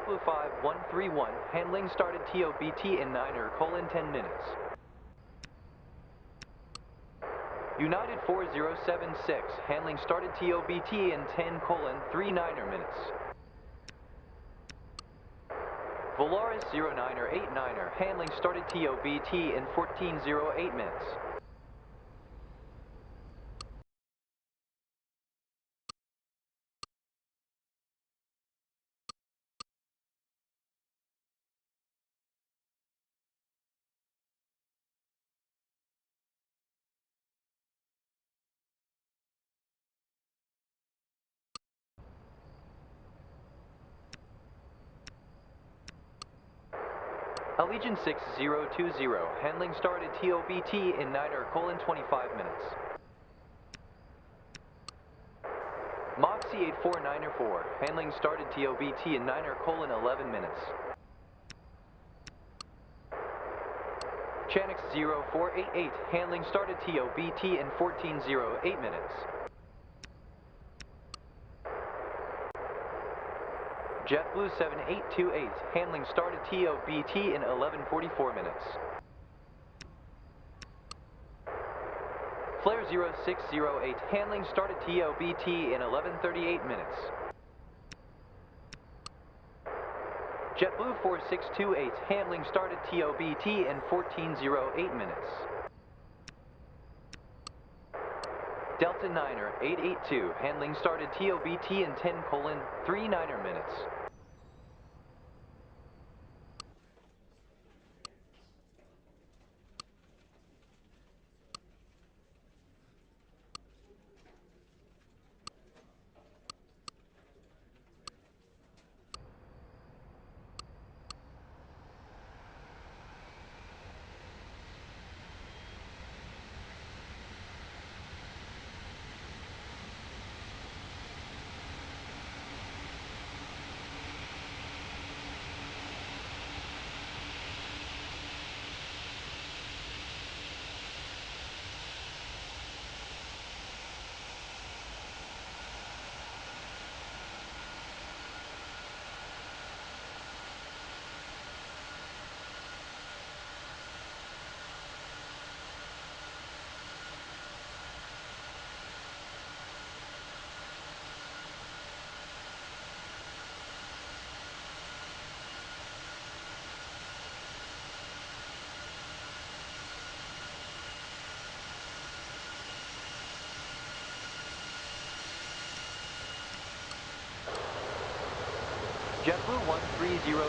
JetBlue 5131, handling started TOBT in 9er, 10 minutes. United 4076, handling started TOBT in 10, 39er minutes. Volaris 09er, 89er, handling started TOBT in 1408 minutes. Allegiant 6020, handling started TOBT in 9er, 25 minutes. Moxie 8494, handling started TOBT in 9er, 11 minutes. Chanix 0488, handling started TOBT in 1408 minutes. JetBlue 7828, handling started TOBT in 1144 minutes. Flare 0608, handling started TOBT in 1138 minutes. JetBlue 4628, handling started TOBT in 1408 minutes. Delta 9er 882, handling started TOBT in 10, 39er minutes. JetBlue 1308,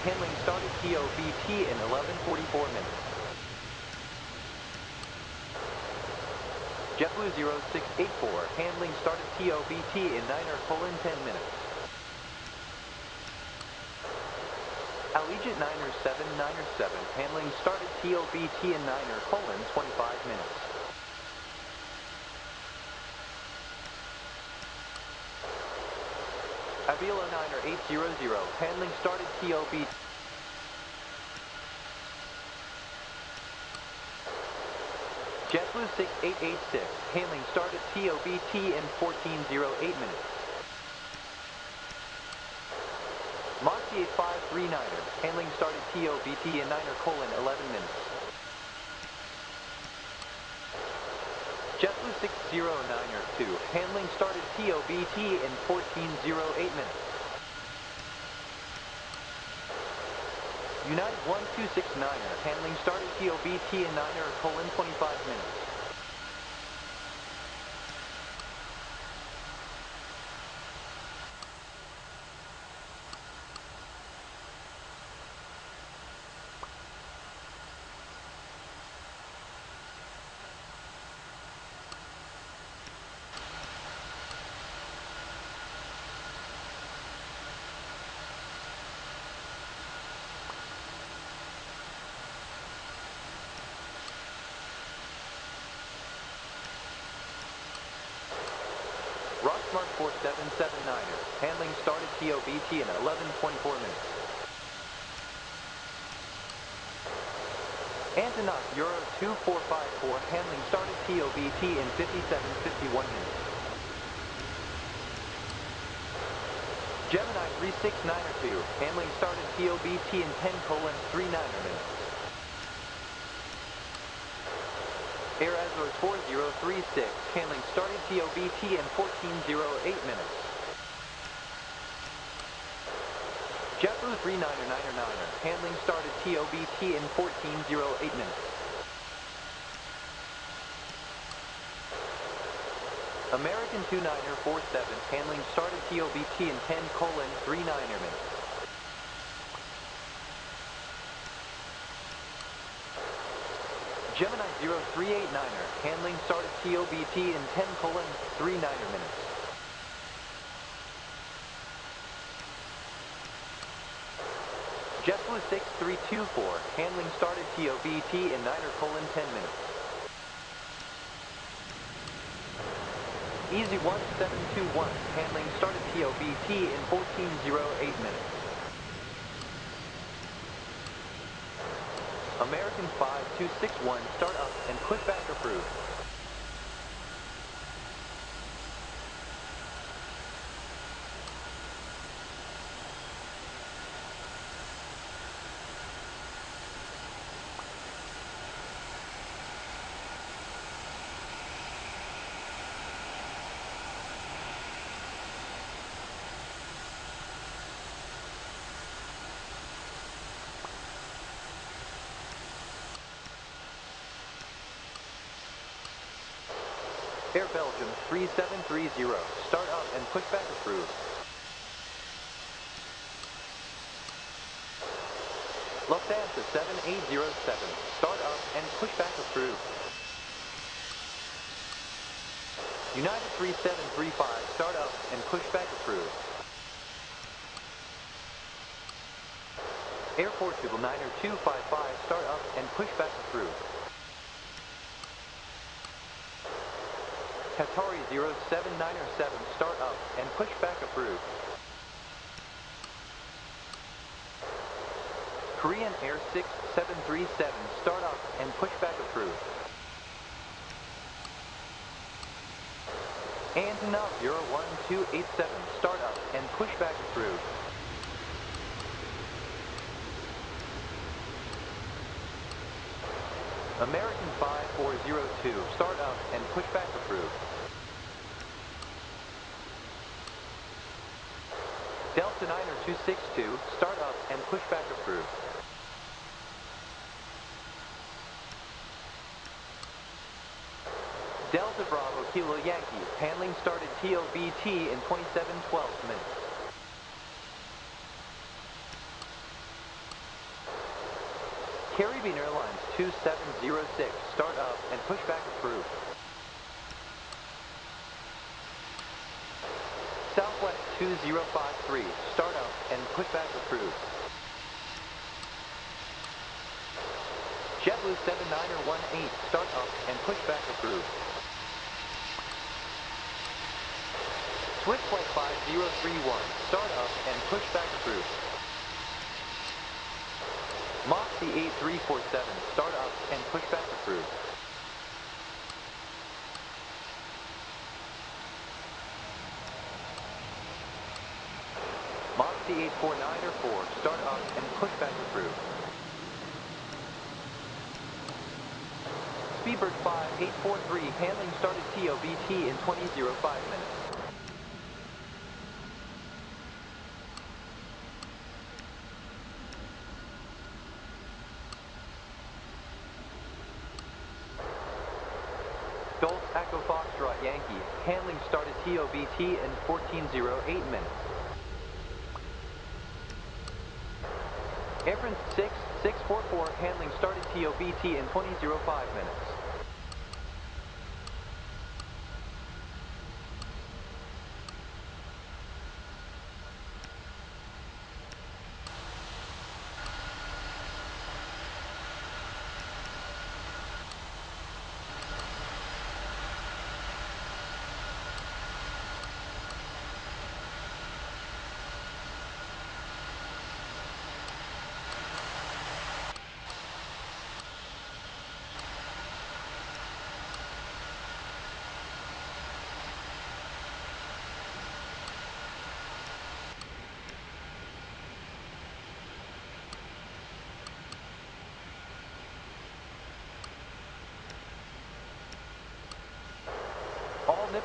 handling started TOBT in 1144 minutes. JetBlue 0684, handling started TOBT in 9er, 10 minutes. Allegiant 9er 797, handling started TOBT in 9er, 25 minutes. Aviation 9er 800, handling started TOBT. JetBlue 6886, handling started TOBT in 1408 minutes. Moxie 8539er, handling started TOBT in 9er, 11 minutes. JetBlue 609er 2, handling started TOBT in 1408 minutes. United 1269er, handling started TOBT in 9er, 25 minutes. Rocksmart 4779er, handling started TOBT in 1124 minutes. Antonoff Euro 2454, handling started TOBT in 5751 minutes. Gemini 3692, handling started TOBT in 10:39 minutes. Air Azores 4036, handling started TOBT in 14:08 minutes. JetBlue 3999er, handling started TOBT in 14:08 minutes. American 2947, handling started TOBT in 10:39 minutes. Gemini 0389er, handling started TOBT in 10:39 minutes. JetBlue 6324, handling started TOBT in 9:10 minutes. Easy 1721, handling started TOBT in 14:08 minutes. American 5261, start up and pushback approved. Air Belgium 3730, start up and pushback approved. Lufthansa 7807, start up and pushback approved. United 3735, start up and pushback approved. Air Portugal 90255, start up and pushback approved. Qatari 0797, start up and pushback approved. Korean Air 6737, start up and pushback approved. Antonov 01287, start up and pushback approved. American 5402, start up and pushback approved. Delta 90262, start up and pushback approved. Delta Bravo Kilo Yankee, handling started TOBT in 27:12 minutes. Caribbean Airlines 2706, start up and pushback approved. Southwest 2053, start up and pushback approved. JetBlue 7918, start up and pushback approved. Swift Flight 5031, start up and pushback approved. Moxie 8347, start up and pushback approved. Moxie 84904, start up and pushback approved. Speedbird 5843, handling started TOBT in 20:05 minutes. Golf Echo Foxtrot Yankee, handling started TOBT in 14:08 minutes. Air France 6644, handling started TOBT in 20:05 minutes.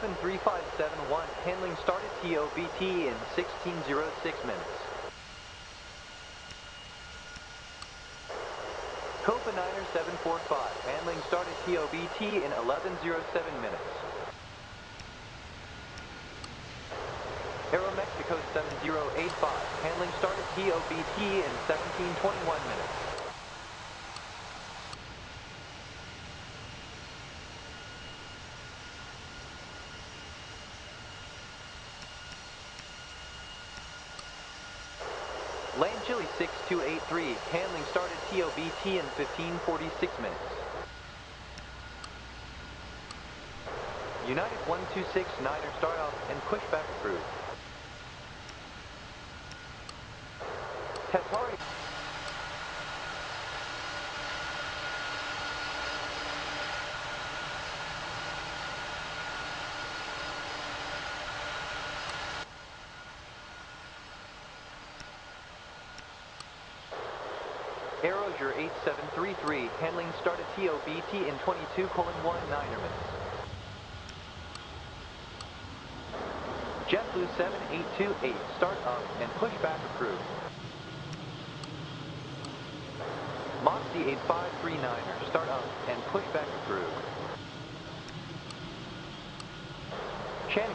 Open 3571, handling started TOBT in 1606 minutes. Copa Niner 745, handling started TOBT in 1107 minutes. Aeromexico 7085, handling started TOBT in 1721 minutes. Land Chile 6283, handling started TOBT in 1546 minutes. United 126 Niner start off and pushback approved. Tatari Aeroger 8733, handling started TOBT in 22:19 minutes. JetBlue 7828, start up and pushback approved. Moxie 8539er, start up and pushback approved. Chanix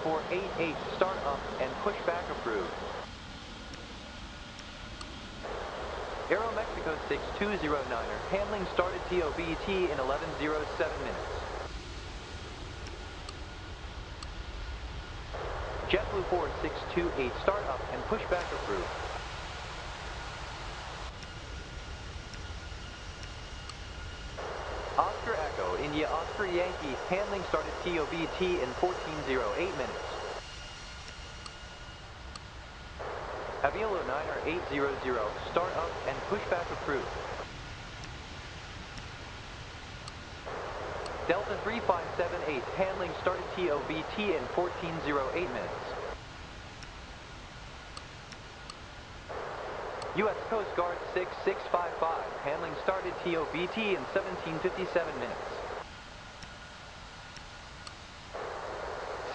0488, start up and pushback approved. Aeromexico 6209er, handling started TOBT in 1107 minutes. JetBlue 4628, start up and pushback approved. Oscar Echo, India Oscar Yankee, handling started TOBT in 1408 minutes. Aviation 9800, start up and pushback approved. Delta 3578, handling started TOBT in 1408 minutes. U.S. Coast Guard 6655, handling started TOBT in 1757 minutes.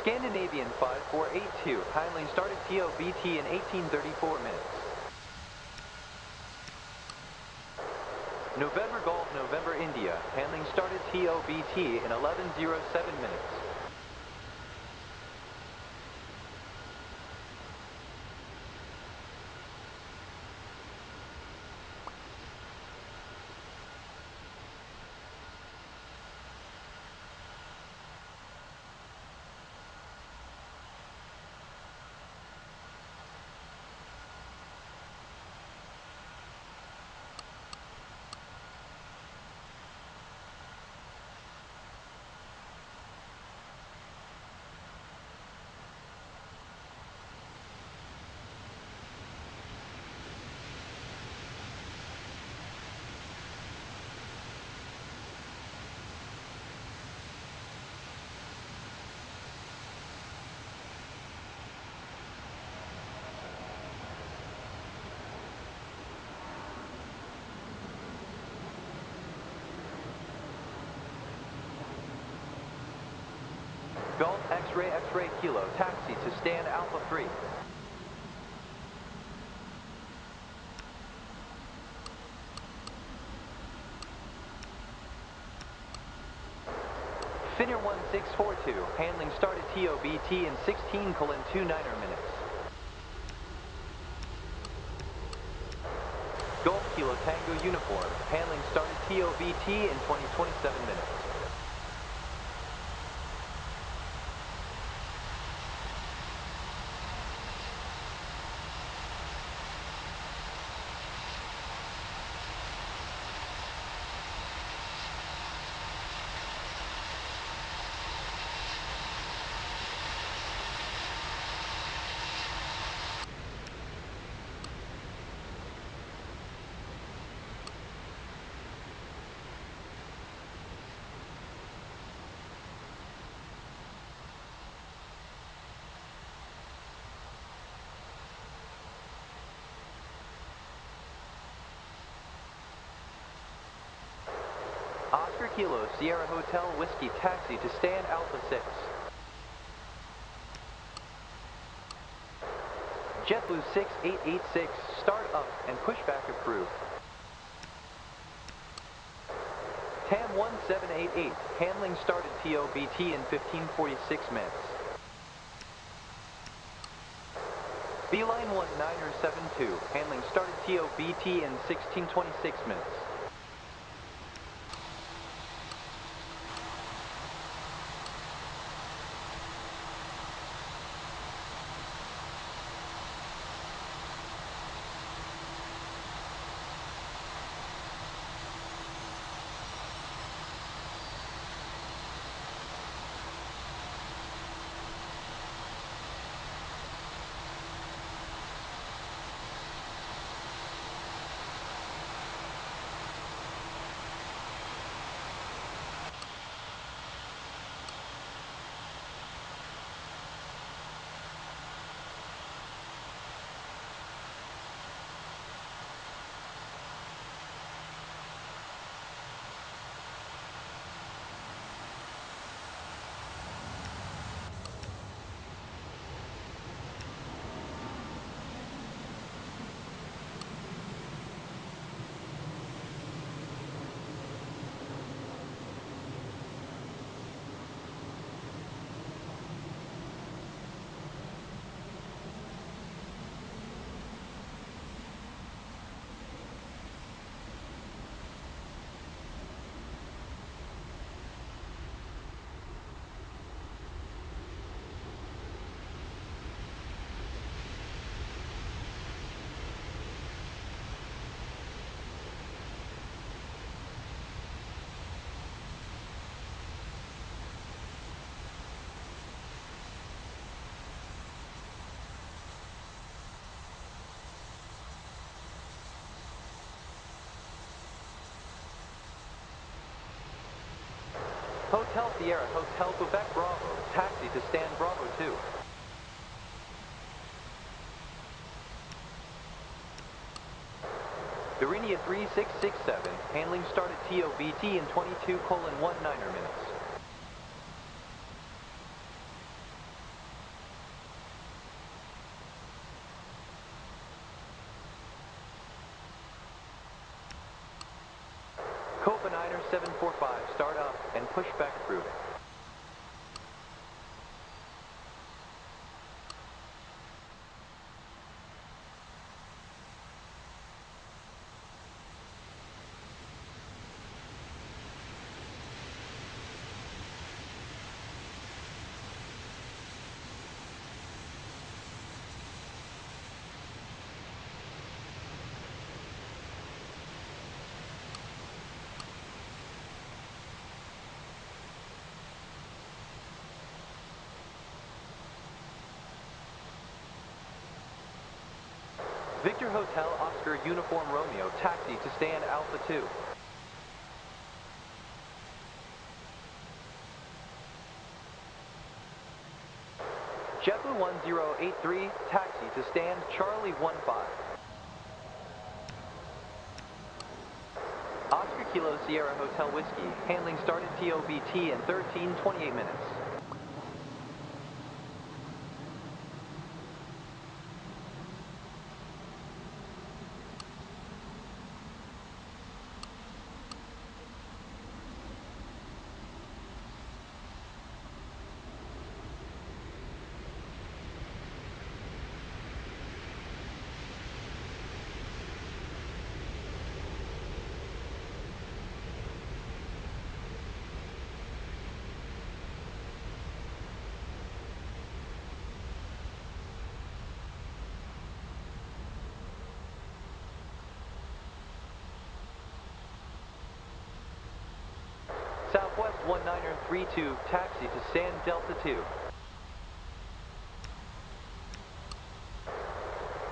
Scandinavian 5482, handling started TOBT in 1834 minutes. November Golf November India, handling started TOBT in 1107 minutes. Golf X-Ray X-Ray Kilo, taxi to stand Alpha 3. Finner 1642, handling started TOBT in 16:29 minutes. Golf Kilo Tango Uniform, handling started TOBT in 20:27 minutes. Oscar Kilo Sierra Hotel Whiskey taxi to stand Alpha 6. JetBlue 6886, start up and pushback approved. TAM 1788, handling started TOBT in 1546 minutes. Beeline 1972, handling started TOBT in 1626 minutes. Hotel Sierra, Hotel Quebec Bravo, taxi to stand Bravo 2. Irenia 3667, handling started TOBT in 22:19 minutes. Copa Niner 745, start up and pushback approved. Victor Hotel Oscar Uniform Romeo, taxi to stand Alpha 2. JetBlue 1083, taxi to stand Charlie 15. Oscar Kilo Sierra Hotel Whiskey, handling started TOBT in 13:28 minutes. Southwest 1932, taxi to stand Delta 2.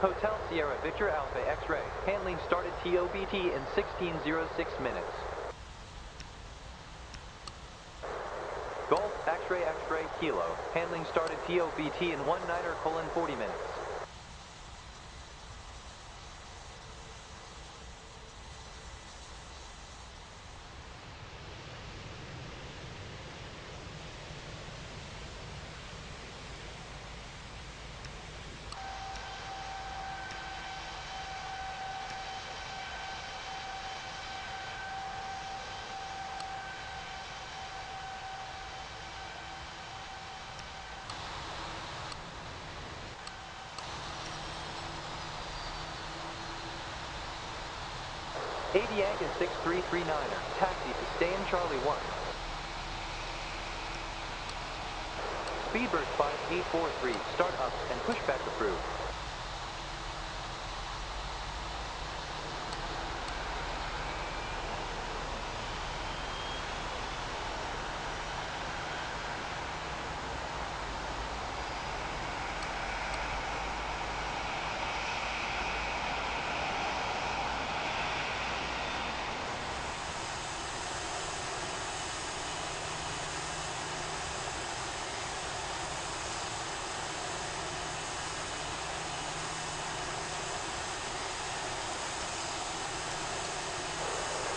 Hotel Sierra Victor Alpha X-Ray, handling started TOBT in 16:06 minutes. Golf X-Ray X-Ray Kilo, handling started TOBT in 19:40 minutes. Aviation 6339er, taxi to stay in Charlie 1. Speedbird 5843, start up and pushback approved.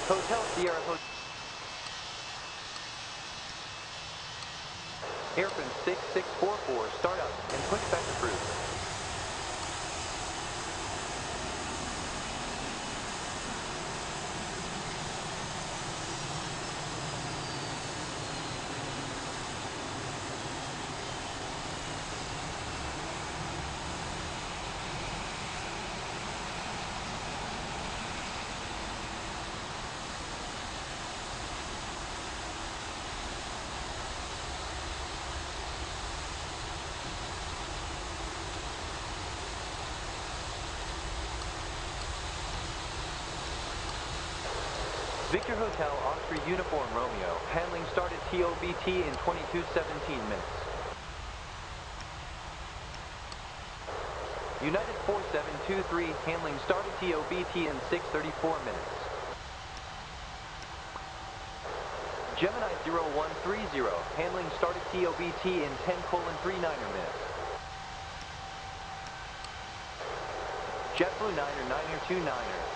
Hotel Sierra Hotel. Airfin 6644, start up and pushback approved. Victor Hotel, Oscar Uniform Romeo, handling started TOBT in 22:17 minutes. United 4723, handling started TOBT in 6:34 minutes. Gemini 0130, handling started TOBT in 10:39 minutes. JetBlue 9er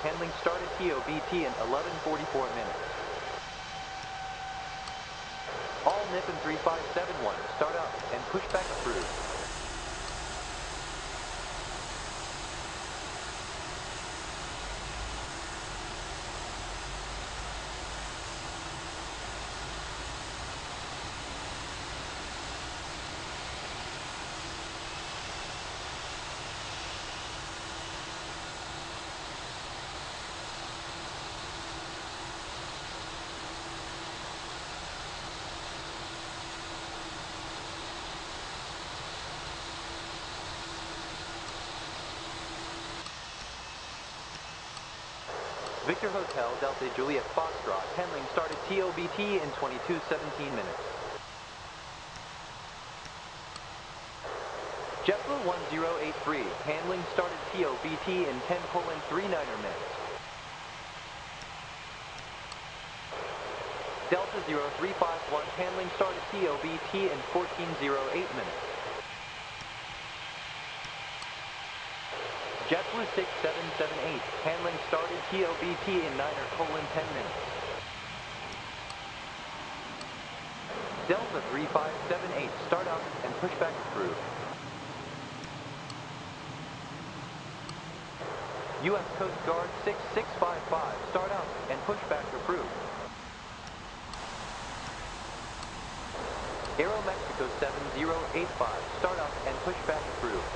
handling started TOBT in 11:44 minutes. All Nippon 3571, start up and pushback approved. Victor Hotel, Delta Juliet Foxtrot, handling started TOBT in 22:17 minutes. JetBlue 1083, handling started TOBT in 10:39 minutes. Delta 0351, handling started TOBT in 14:08 minutes. JetBlue 6778, handling started TOBT in 9:10 minutes. Delta 3578, start up and pushback approved. U.S. Coast Guard 6655, start up and pushback approved. Aero Mexico 7085, start up and pushback approved.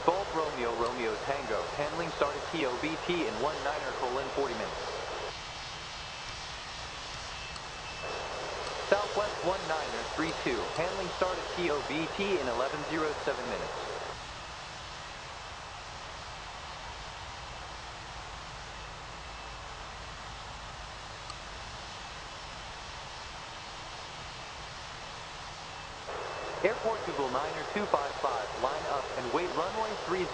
Golf Romeo, Romeo Tango, handling started TOBT in 19:40 minutes. Southwest 1932, handling started TOBT in 11:07 minutes. Airport Google 9er line up and wait runway 30.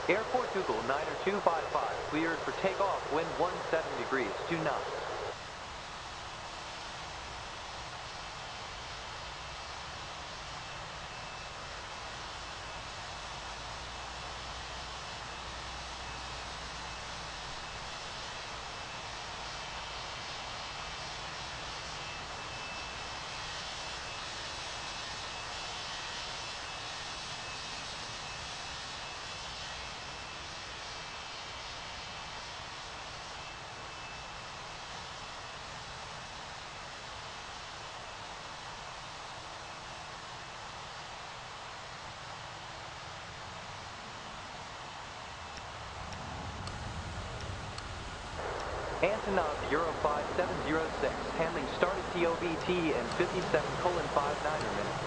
Airport Google 90255 cleared for takeoff, wind 17 degrees, 2 knots. Antonov Euro 5706, handling started TOBT in 57:59 minutes.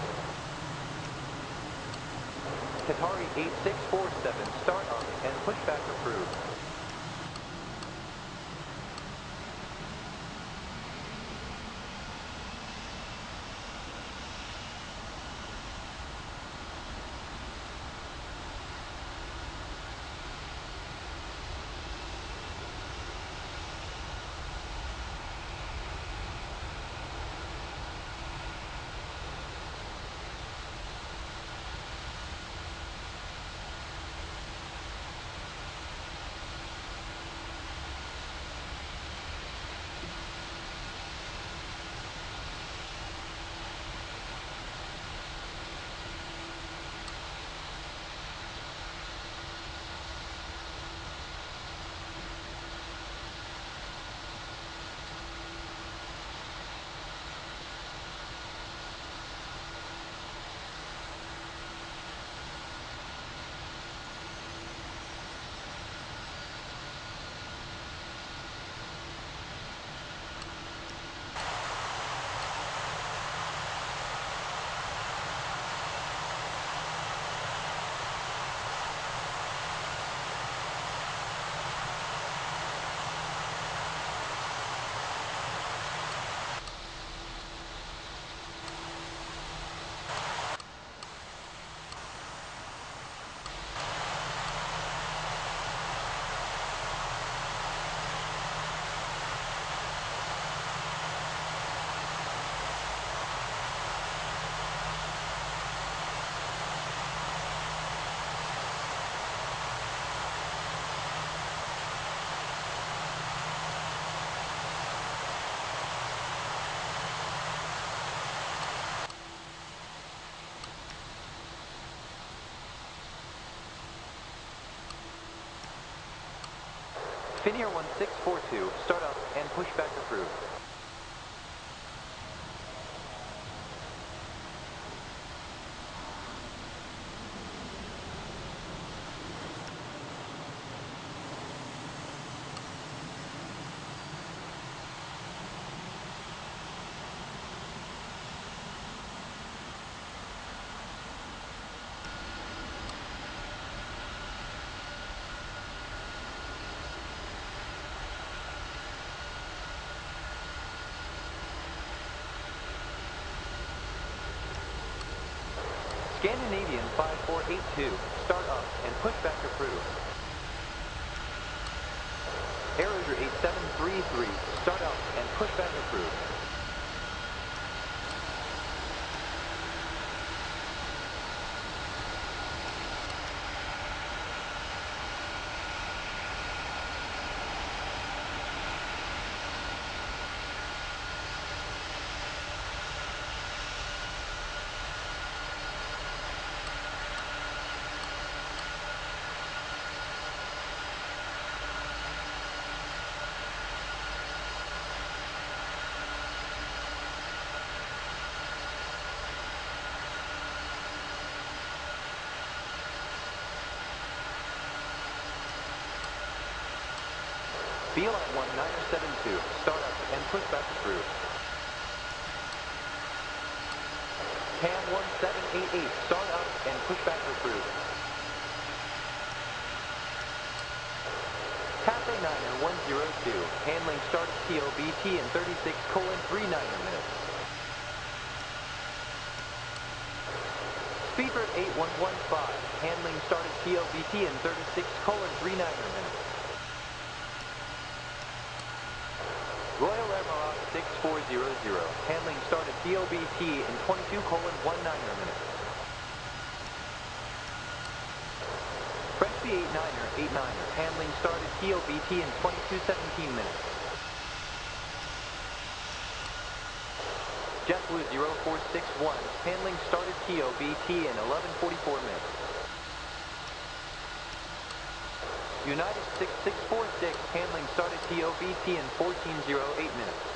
Qatari 8647, start up and pushback approved. Finnair 1642, start up and pushback approved. Scandinavian 5482, start up and pushback approved. Aeroger 8733, start up and pushback approved. Beeline 1972, start up and pushback approved. Ham 1788, start up and pushback approved. Cathay Niner 102, handling started TOBT in 36:39 minutes. Speedbird 8115, handling started TOBT in 36:39 minutes. Royal Air Maroc 6400, handling started TOBT in 22:19 minutes. French B89er 89er, handling started TOBT in 22:17 minutes. JetBlue 0461, handling started TOBT in 11:44 minutes. United 6646, handling started TOBT in 14:08 minutes.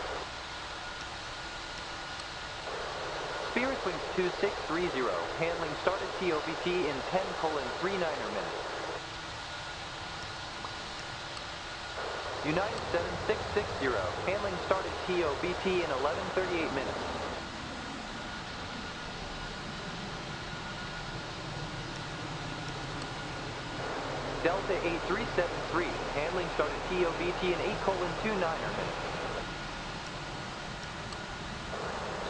Spirit Wings 2630, handling started TOBT in 10:39 minutes. United 7660, handling started TOBT in 11:38 minutes. Delta 8373, handling started TOBT in 8:29 minutes.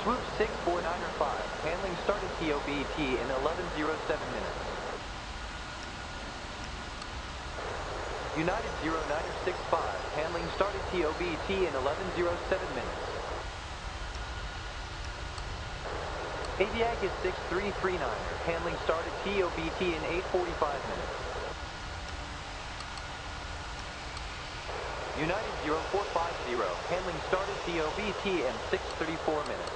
Swoop 64905, handling started TOBT in 11:07 minutes. United 0965, handling started TOBT in 11:07 minutes. Aviation 6339, handling started TOBT in 8:45 minutes. United 0450, handling started TOBT in 6:34 minutes.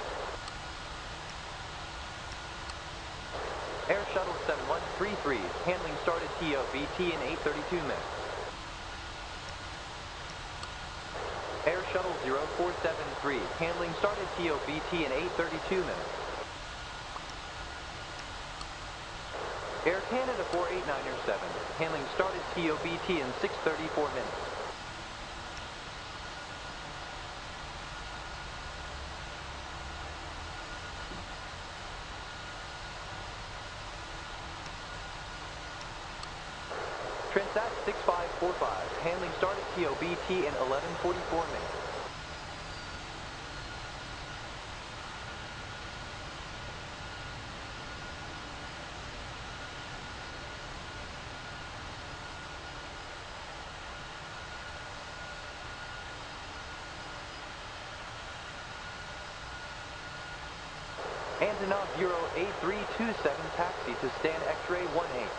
Air Shuttle 7133, handling started TOBT in 8:32 minutes. Air Shuttle 0473, handling started TOBT in 8:32 minutes. Air Canada 4897, handling started TOBT in 6:34 minutes. Transat 6545, handling started TOBT in 11:44 minutes. Antonov 08327, taxi to stand X-ray 18.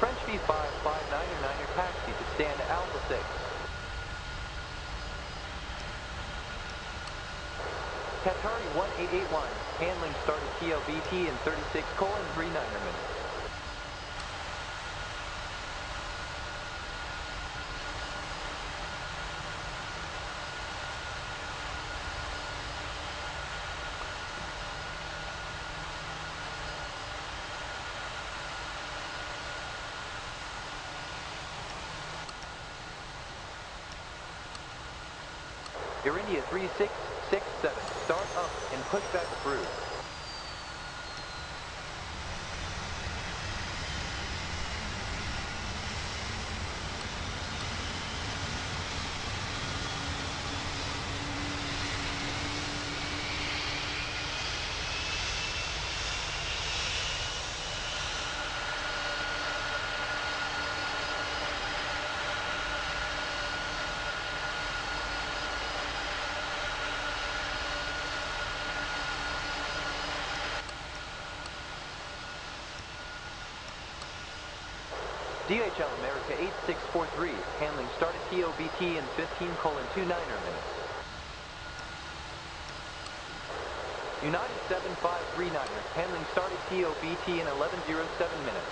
French V559er taxi to stand Alpha 6. Qatari 1881, handling started TOBT in 36:39 minutes. Air India 3667, start up and push back approved. DHL America 8643, handling started TOBT in 15:29 minutes. United 7539er, handling started TOBT in 11:07 minutes.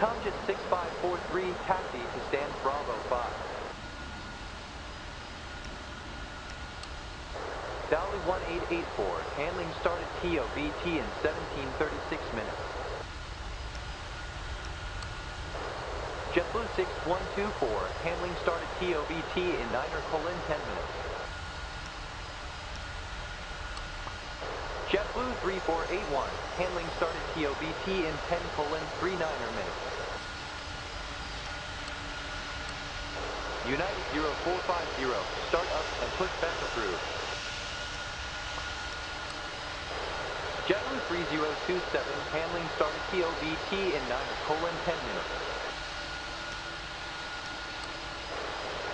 Tomjet 6543, taxi to stand Bravo 5. Dowley 1884, handling started TOBT in 17:36 minutes. JetBlue 6124, handling started TOBT in 9:10 minutes. JetBlue 3481, handling started TOBT in 10:39 minutes. United 0450, start up and push back approved. JetBlue 3027, handling started TOBT in 9:10 minutes.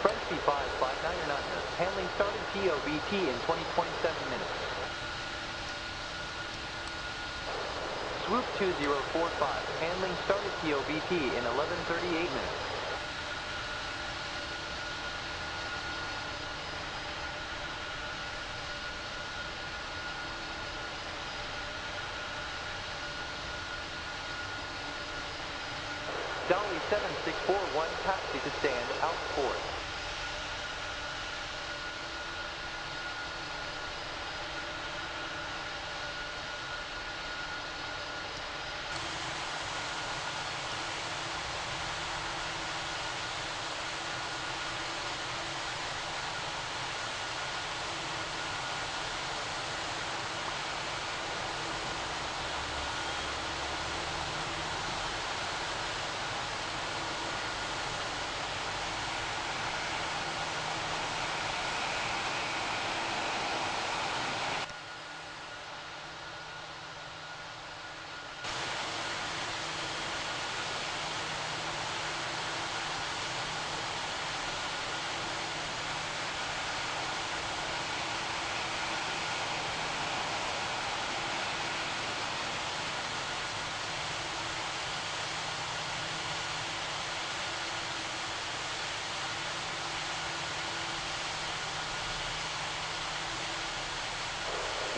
French B5599er, handling started TOBT in 20:27 minutes. Swoop 2045, handling started TOBT in 11:38 minutes. Dolly 7641, taxi to stand, out sport.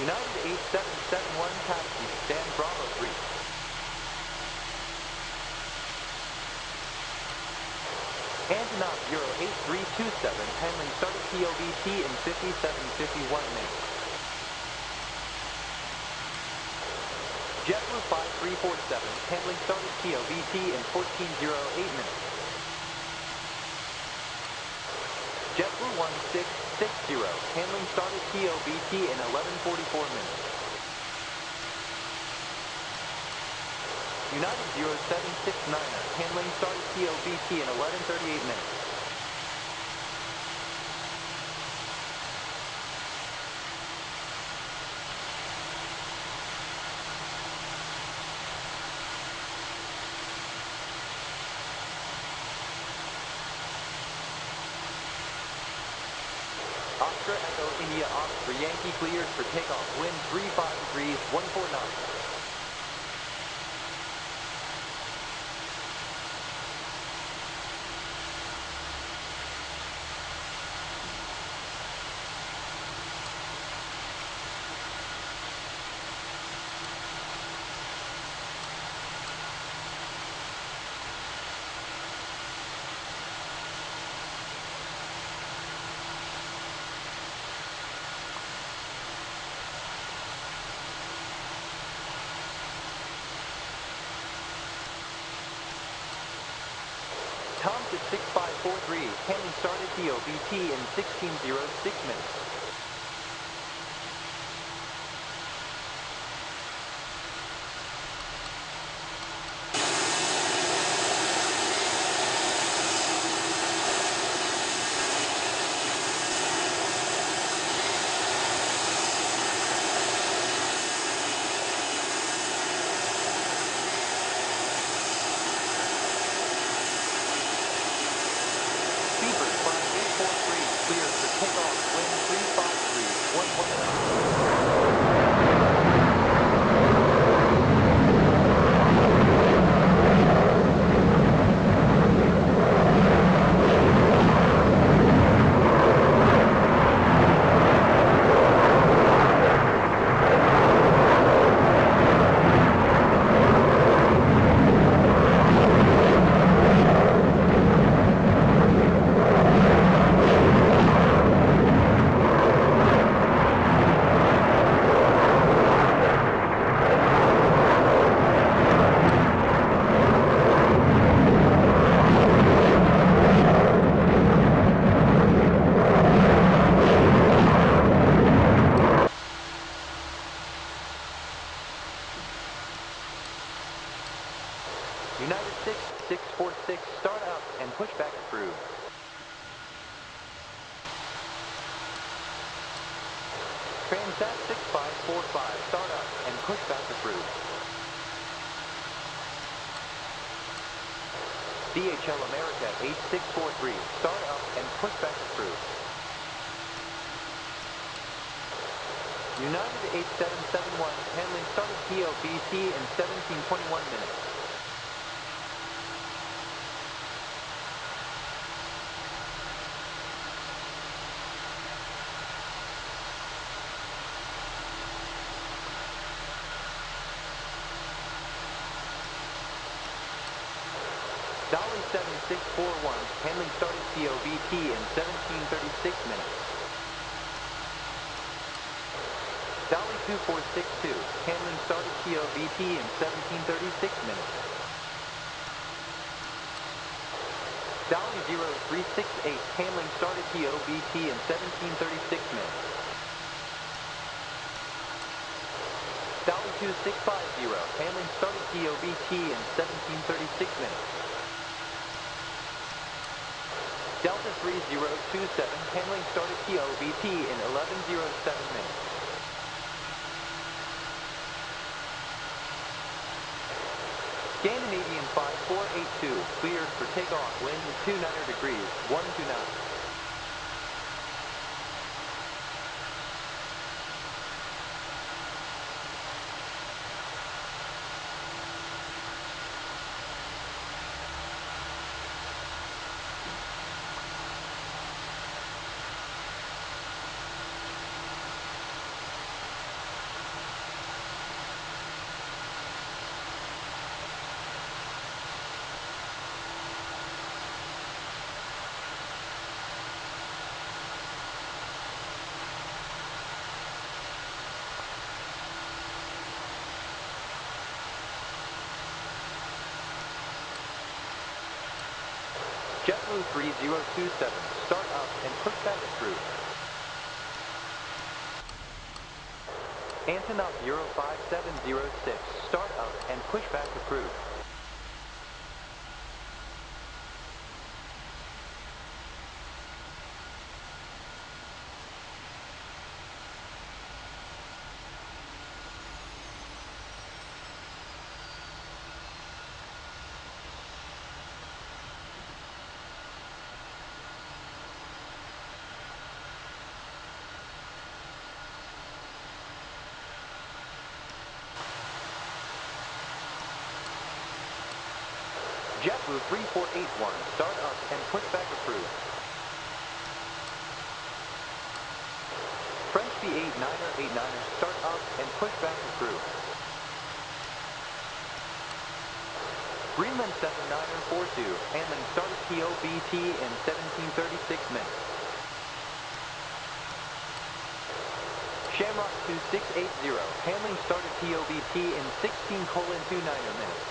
United 8771, taxi to stand Bravo 3. Antonov 08327, handling started TOBT in 57:51 minutes. JetBlue 5347, handling started TOBT in 14:08 minutes. JetBlue 1660, handling started TOBT in 11:44 minutes. United 0769er, handling started TOBT in 11:38 minutes. Oscar Echo India Oscar Yankee cleared for takeoff. Wind 35 degrees, 14 knots. 6543, handling started TOBT in 1606 minutes. United 6646, start up and push back approved. Transat 6545, start up and push back approved. DHL America 8643, start up and push back approved. United 8771, handling started TOBT in 1721 minutes. Dolly 7641, handling started TOBT in 1736 minutes. Dolly 2462, handling started TOBT in 1736 minutes. Dolly 0368, handling started TOBT in 1736 minutes. Dolly 2650, handling started TOBT in 1736 minutes. Delta 3027, handling started TOBT in 1107 minutes. Scandinavian 5482, cleared for takeoff, wind 29 degrees, 129. JetBlue 3027, start up and push back approved. Antonov Euro 5706, start up and push back approved. JetBlue 3481, start up and push back approved. French V8 9er, start up and push back approved. Greenland 7942, handling started TOBT in 1736 minutes. Shamrock 2680, handling started TOBT in 16:29 minutes.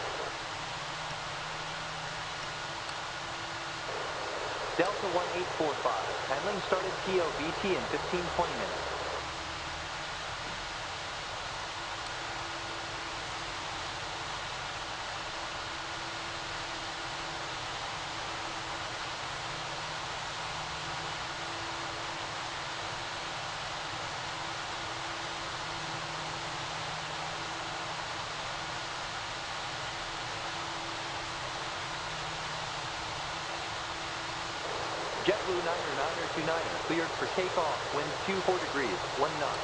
Delta 1845, handling started TOBT in 15-20 minutes. JetBlue 9er cleared for takeoff, winds 24 degrees, 1 knot.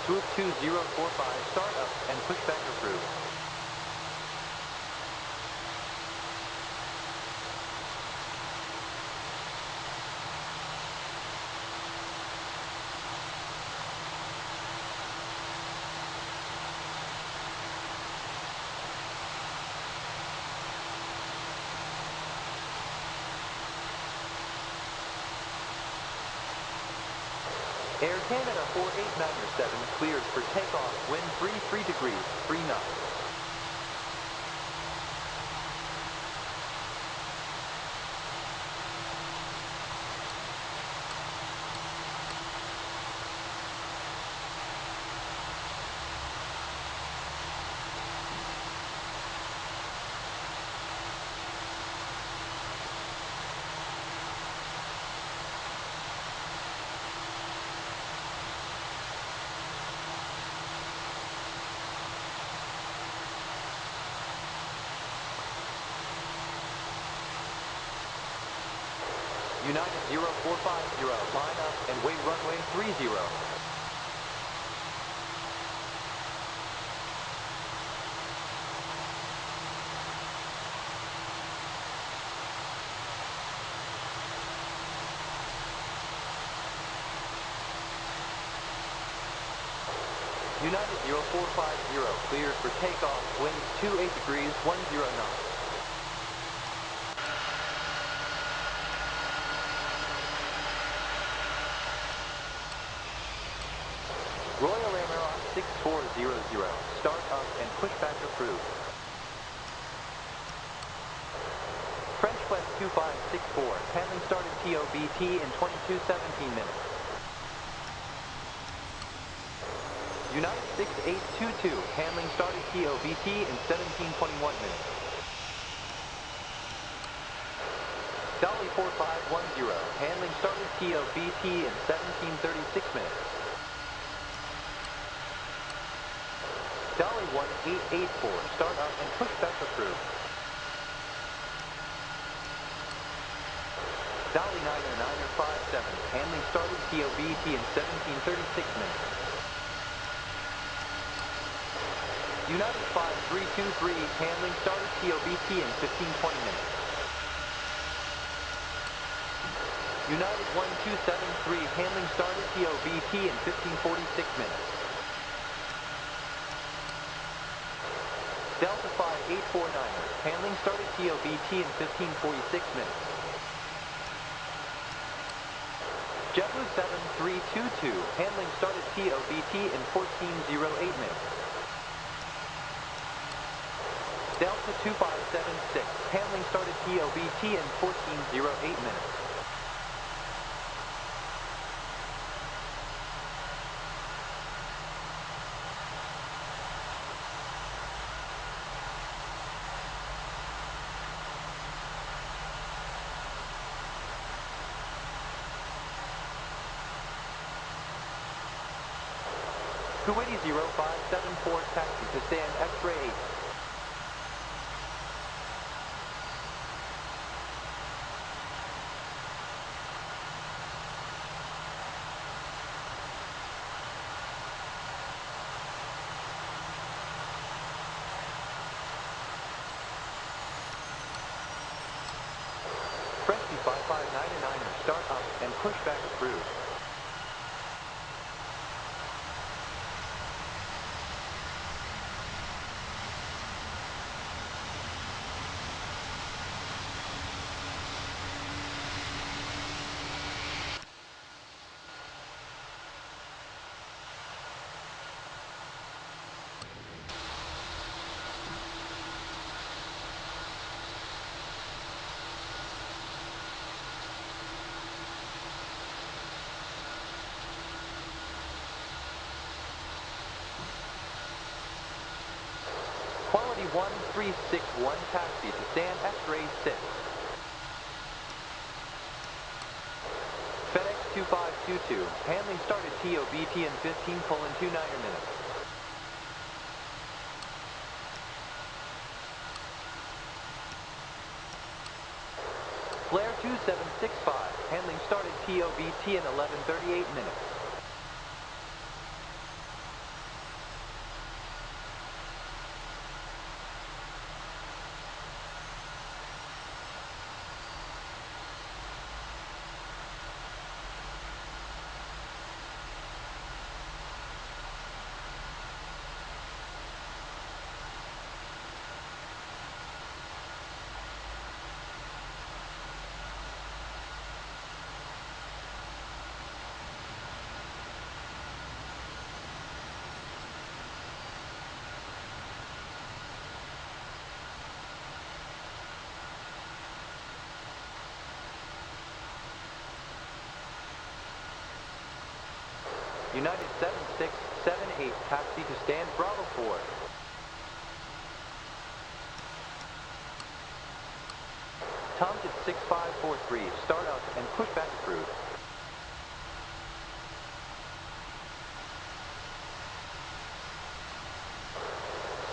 Swoop 2045, start up and pushback approved. Air Canada 489er7 cleared for takeoff, wind 33 degrees, 3 knots. United 0450, line up and wait runway 30. United 0450, cleared for takeoff, winds 28 degrees, 10 knots. Royal Air Maroc 6400, start up and pushback approved. French West 2564, handling started TOBT in 22:17 minutes. United 6822, handling started TOBT in 17:21 minutes. Dolly 4510, handling started TOBT in 17:36 minutes. Dolly 1884, start up and pushback approved. Dolly 9er57, handling started TOBT in 17:36 minutes. United 5323, handling started TOBT in 15:20 minutes. United 1273, handling started TOBT in 15:46 minutes. Delta Phi 849er, handling started TOBT in 15:46 minutes. JetBlue 7322, handling started TOBT in 14:08 minutes. Delta 2576, handling started TOBT in 14:08 minutes. Kuwaiti 0574, taxi to stand X-ray 8. start up and pushback approved. Quality 1361, taxi to stand X-ray 6. FedEx 2522, handling started TOBT in 15:29 minutes. Flare 2765, handling started TOBT in 11:38 minutes. United 7678, taxi to stand Bravo 4. Tomcat 6543, start up and pushback approved.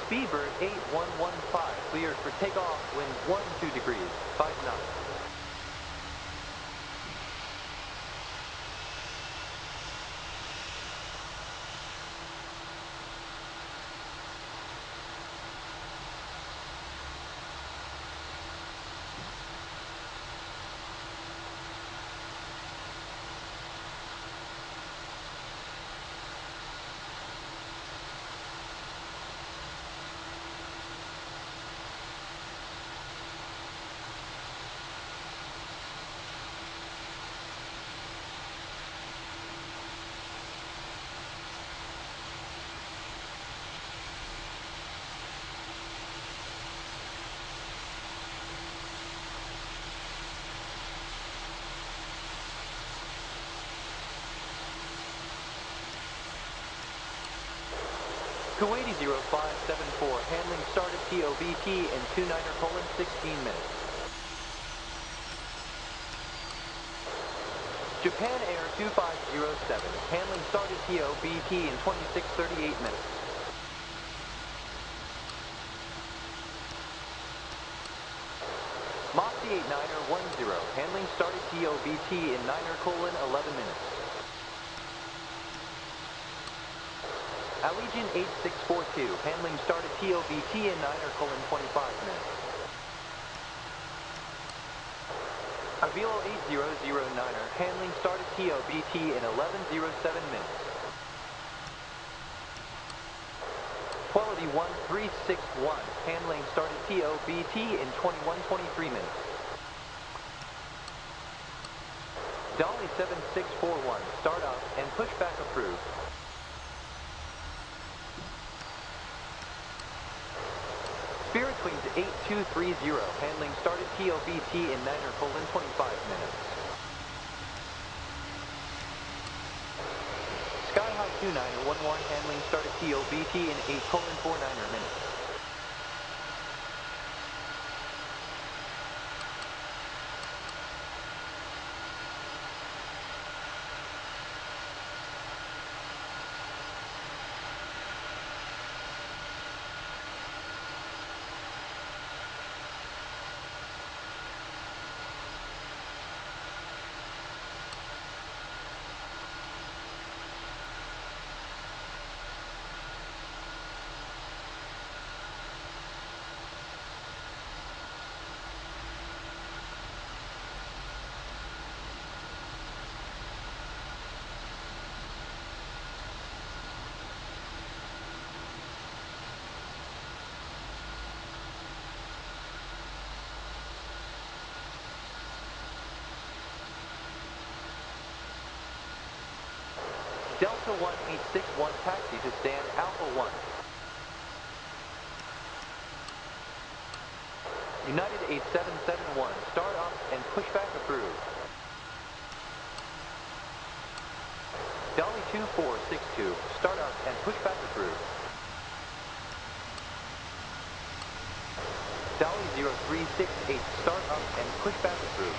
Speedbird 8115, cleared for takeoff, wind 12 degrees, 5 knots. Kuwaiti 0574, handling started TOBT in 29:16 minutes. Japan Air 2507, handling started TOBT in 26:38 minutes. Moxie 8910, handling started TOBT in 9:11 minutes. Allegiant 8642, handling started TOBT in 9:25 minutes. Avilo 8009, handling started TOBT in 11:07 minutes. Quality 1361, handling started TOBT in 21:23 minutes. Dolly 7641, start up and pushback approved. Spirit Wings 8230, handling started TOBT in 9:25 minutes. Skyhawk 2911, handling started TOBT in 8:49 minutes. Delta 1861 taxi to stand Alpha 1. United 8771, start up and pushback approved. Dolly 2462, start up and pushback approved. Dolly 0368, start up and pushback approved.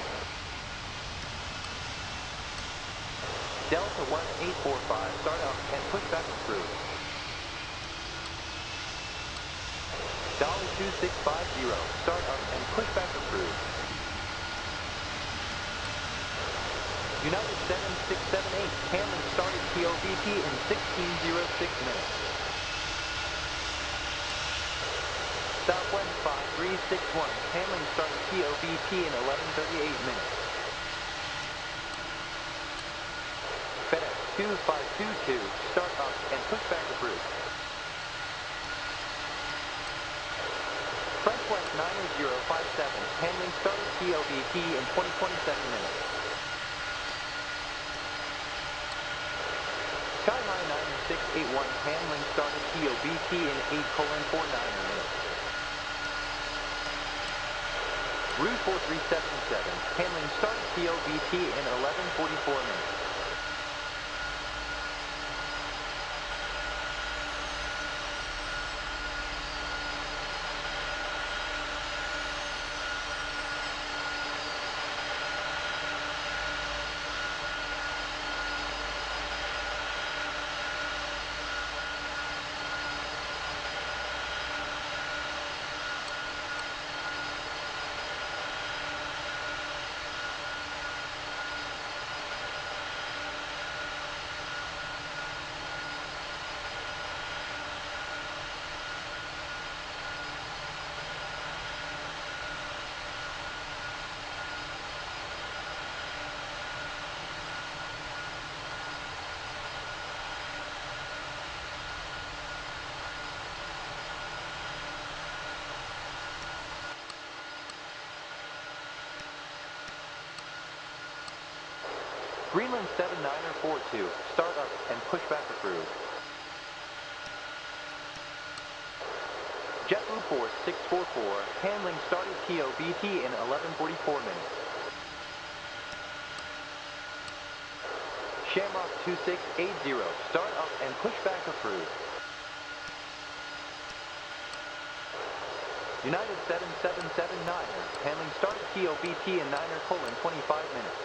Delta 1845, start up and pushback approved. Dolly 2650, start up and pushback approved. United 7678, handling started TOBT in 1606 minutes. Southwest 5361, handling started TOBT in 1138 minutes. FedEx 2522, start up and pushback approved. French West 90057, handling started TOBT in 2027 minutes. Sky High 90681, handling started TOBT in 8:49 minutes. Route 4377, handling started TOBT in 11:44 minutes. Greenland 7942, start up and pushback approved. JetBlue 4644, handling started TOBT in 11:44 minutes. Shamrock 2680, start up and pushback approved. United 7779er, handling started TOBT in 9:25 minutes.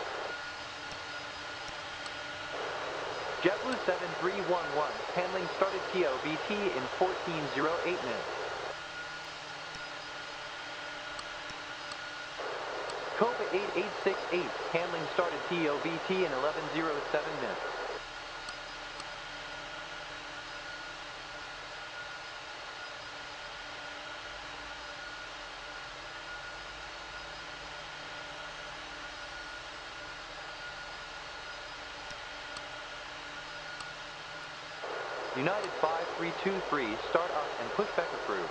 JetBlue 7311, handling started TOBT in 14:08 minutes. Cobra 8868, handling started TOBT in 11:07 minutes. United 5323, start up and pushback approved.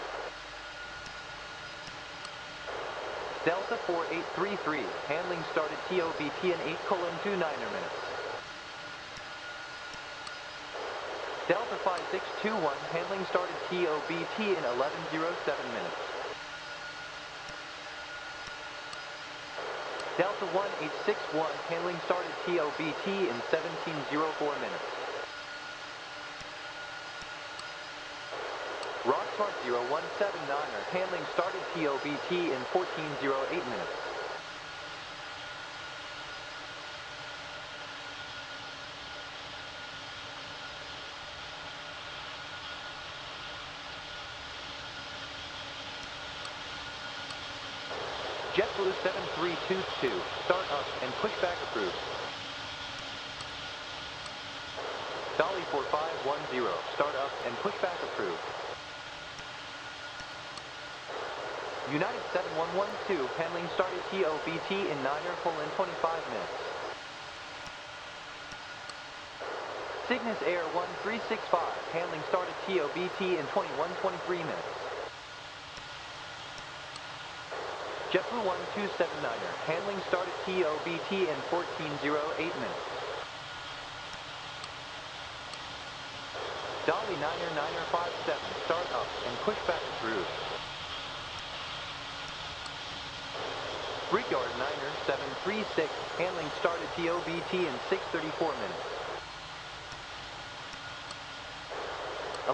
Delta 4833, handling started TOBT in 8:29 minutes. Delta 5621, handling started TOBT in 11:07 minutes. Delta 1861, handling started TOBT in 17:04 minutes. Rocksmart 0179er, handling started TOBT in 14:08 minutes. JetBlue 7322, start up and pushback approved. Dolly 4510, start up and pushback approved. United 7112, handling started TOBT in 9:25 minutes. Cygnus Air 1365, handling started TOBT in 21:23 minutes. JetBlue 1279er, handling started TOBT in 14:08 minutes. Dolly Niner 57, start up and push back approved. Brickyard Niner 736, handling started TOBT in 6:34 minutes.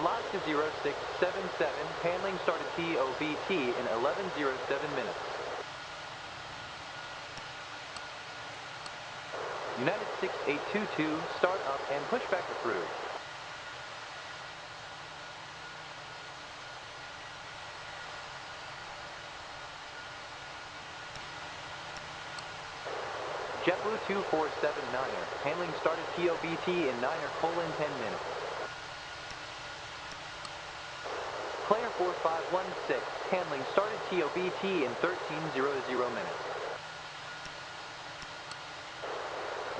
Alaska 0677, handling started TOBT in 11:07 minutes. United 6822, start up and push back approved. JetBlue 2479er, handling started TOBT in 9:10 minutes. Player 4516, handling started TOBT in 13:00 minutes.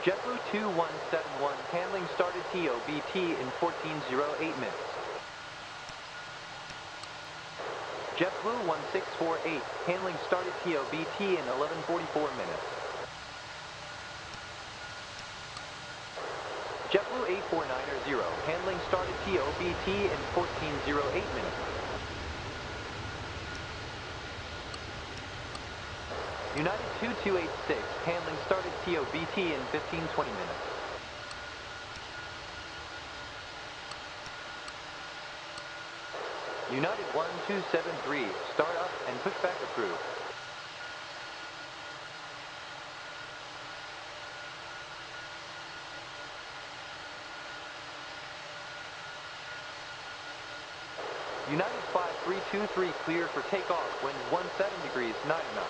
JetBlue 2171, handling started TOBT in 14:08 minutes. JetBlue 1648, handling started TOBT in 11:44 minutes. JetBlue 8490, handling started TOBT in 14:08 minutes. United 2286, handling started TOBT in 15:20 minutes. United 1273, start up and push back approved. United 5323, cleared for takeoff, winds 17 degrees, 9 knots.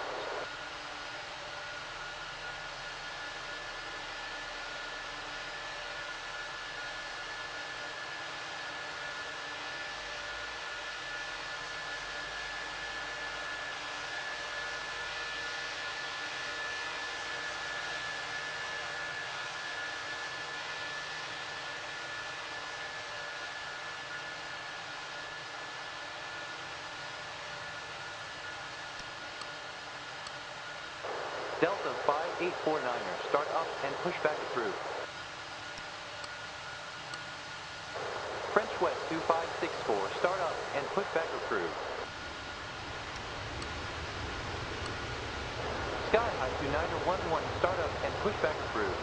Delta 5849er, start up and push back approved. French West 2564, start up and push back approved. Sky High 2911, start up and push back approved.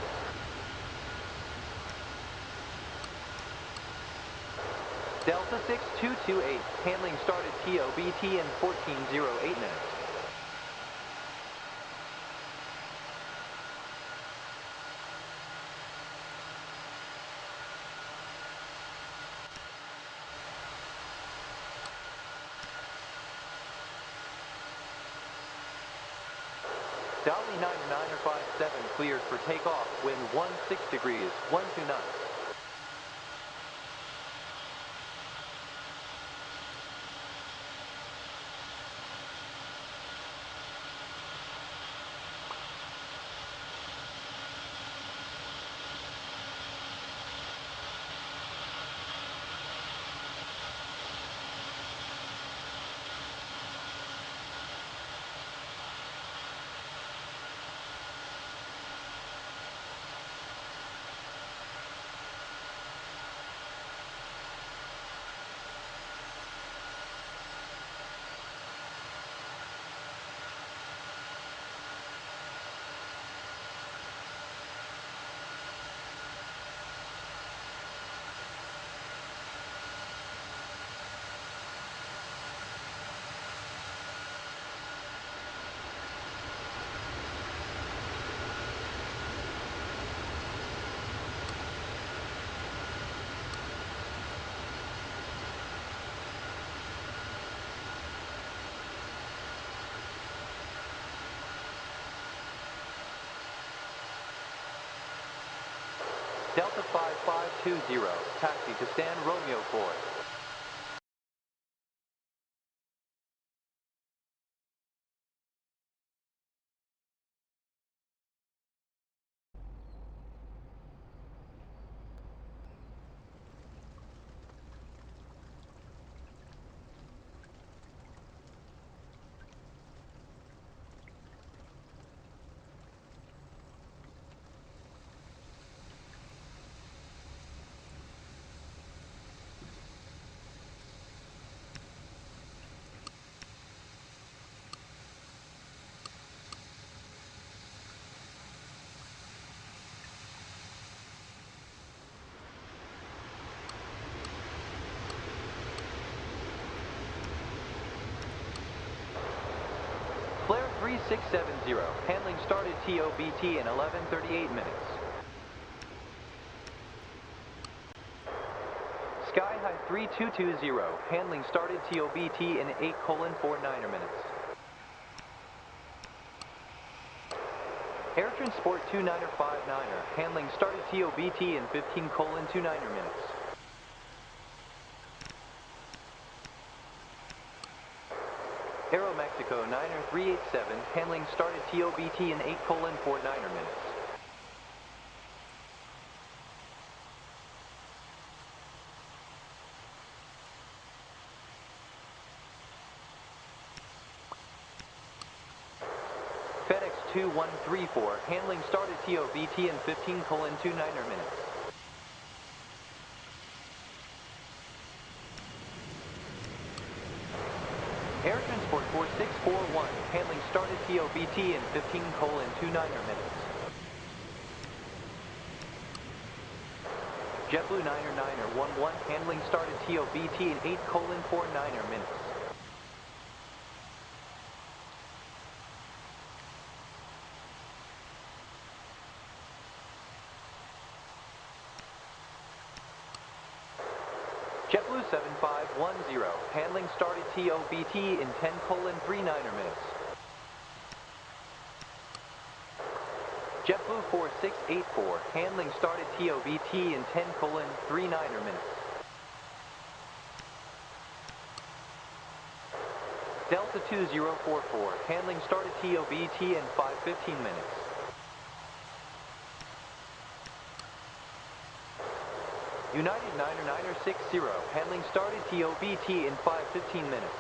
Delta 6228, handling started TOBT in 14:08 minutes. Dolly 957, cleared for takeoff, wind 16 degrees, 12 knots. Delta 5520, taxi to San Romeo 4. Flare 3670, handling started TOBT in 11:38 minutes. Sky High 3220, handling started TOBT in 8:49 minutes. Air Transport 2959, handling started TOBT in 15:29 minutes. Aero Mexico 9387, handling started TOBT in 8:49 minutes. FedEx 2134, handling started TOBT in 15:29 minutes. Air Transport 4641, handling started TOBT in 15:29 minutes. JetBlue 99911, handling started TOBT in 8:49 minutes. JetBlue 7510, handling started TOBT in 10:39 minutes. JetBlue 4684, handling started TOBT in 10:39 minutes. Delta 2044, handling started TOBT in 5:15 minutes. United 99960, handling started TOBT in 5:15 minutes.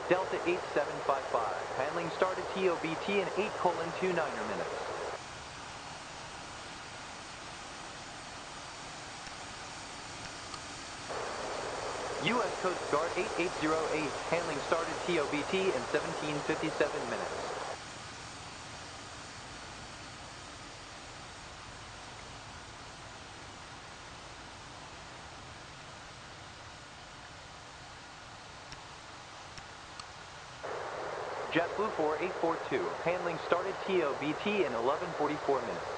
Delta 8755, handling started TOBT in 8:29 minutes. U.S. Coast Guard 8808, handling started TOBT in 17:57 minutes. JetBlue 4842, handling started TOBT in 11:44 minutes.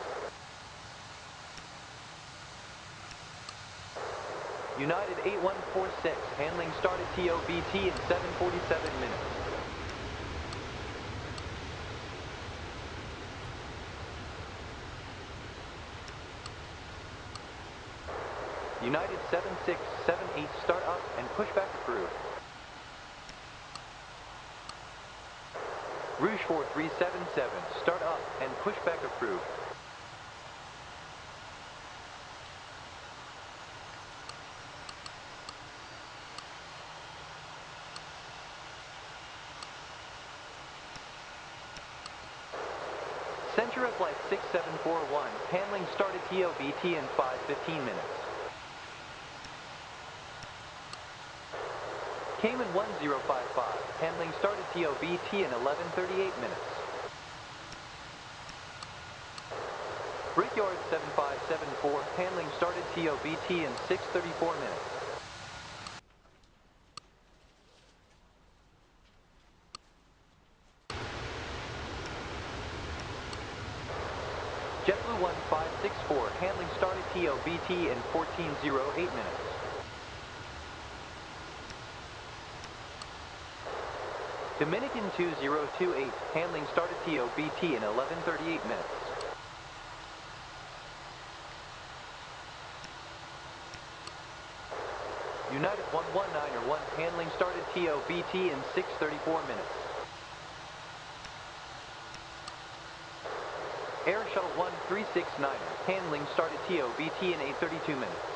United 8146, handling started TOBT in 7:47 minutes. United 7678, start up and pushback approved. Rouge 4377, start up and pushback approved. Centura Flight 6741, handling started TOBT in 5:15 minutes. Cayman 1055, handling started TOBT in 11:38 minutes. Brickyard 7574, handling started TOBT in 6:34 minutes. JetBlue 1564, handling started TOBT in 14:08 minutes. Dominican 2028, handling started TOBT in 11:38 minutes. United 11901, handling started TOBT in 6:34 minutes. Air Shuttle 1369, handling started TOBT in 8:32 minutes.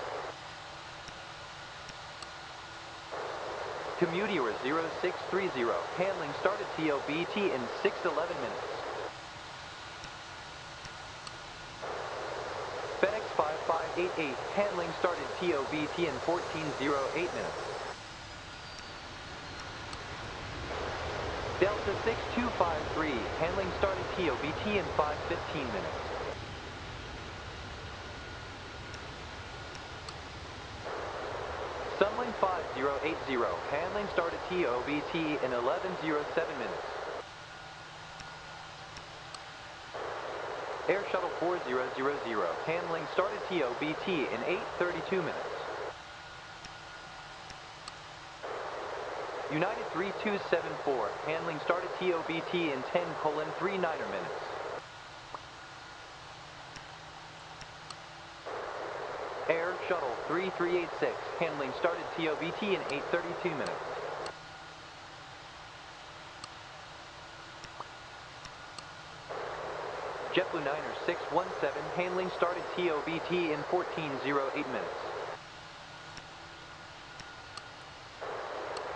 Commutier 0630, handling started TOBT in 6:11 minutes. FedEx 5588, handling started TOBT in 14:08 minutes. Delta 6253, handling started TOBT in 5:15 minutes. Sunwing 15080, handling started TOBT in 1107 minutes. Air Shuttle 4000, handling started TOBT in 832 minutes. United 3274, handling started TOBT in 10:39 minutes. Air Shuttle 3386, handling started TOBT in 8:32 minutes. JetBlue 617, handling started TOBT in 14:08 minutes.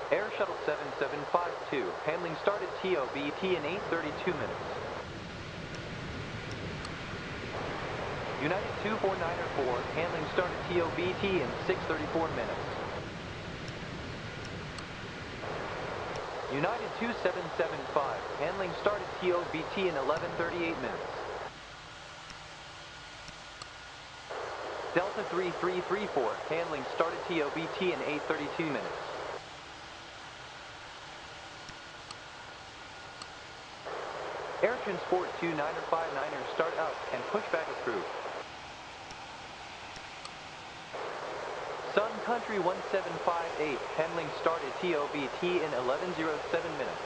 Air Shuttle 7752, handling started TOBT in 8:32 minutes. United 24904, handling started TOBT in 6:34 minutes. United 2775, handling started TOBT in 11:38 minutes. Delta 3334, handling started TOBT in 8:32 minutes. Air Transport 2959er, start up and pushback approved. Sun Country 1758, handling started TOBT in 11:07 minutes.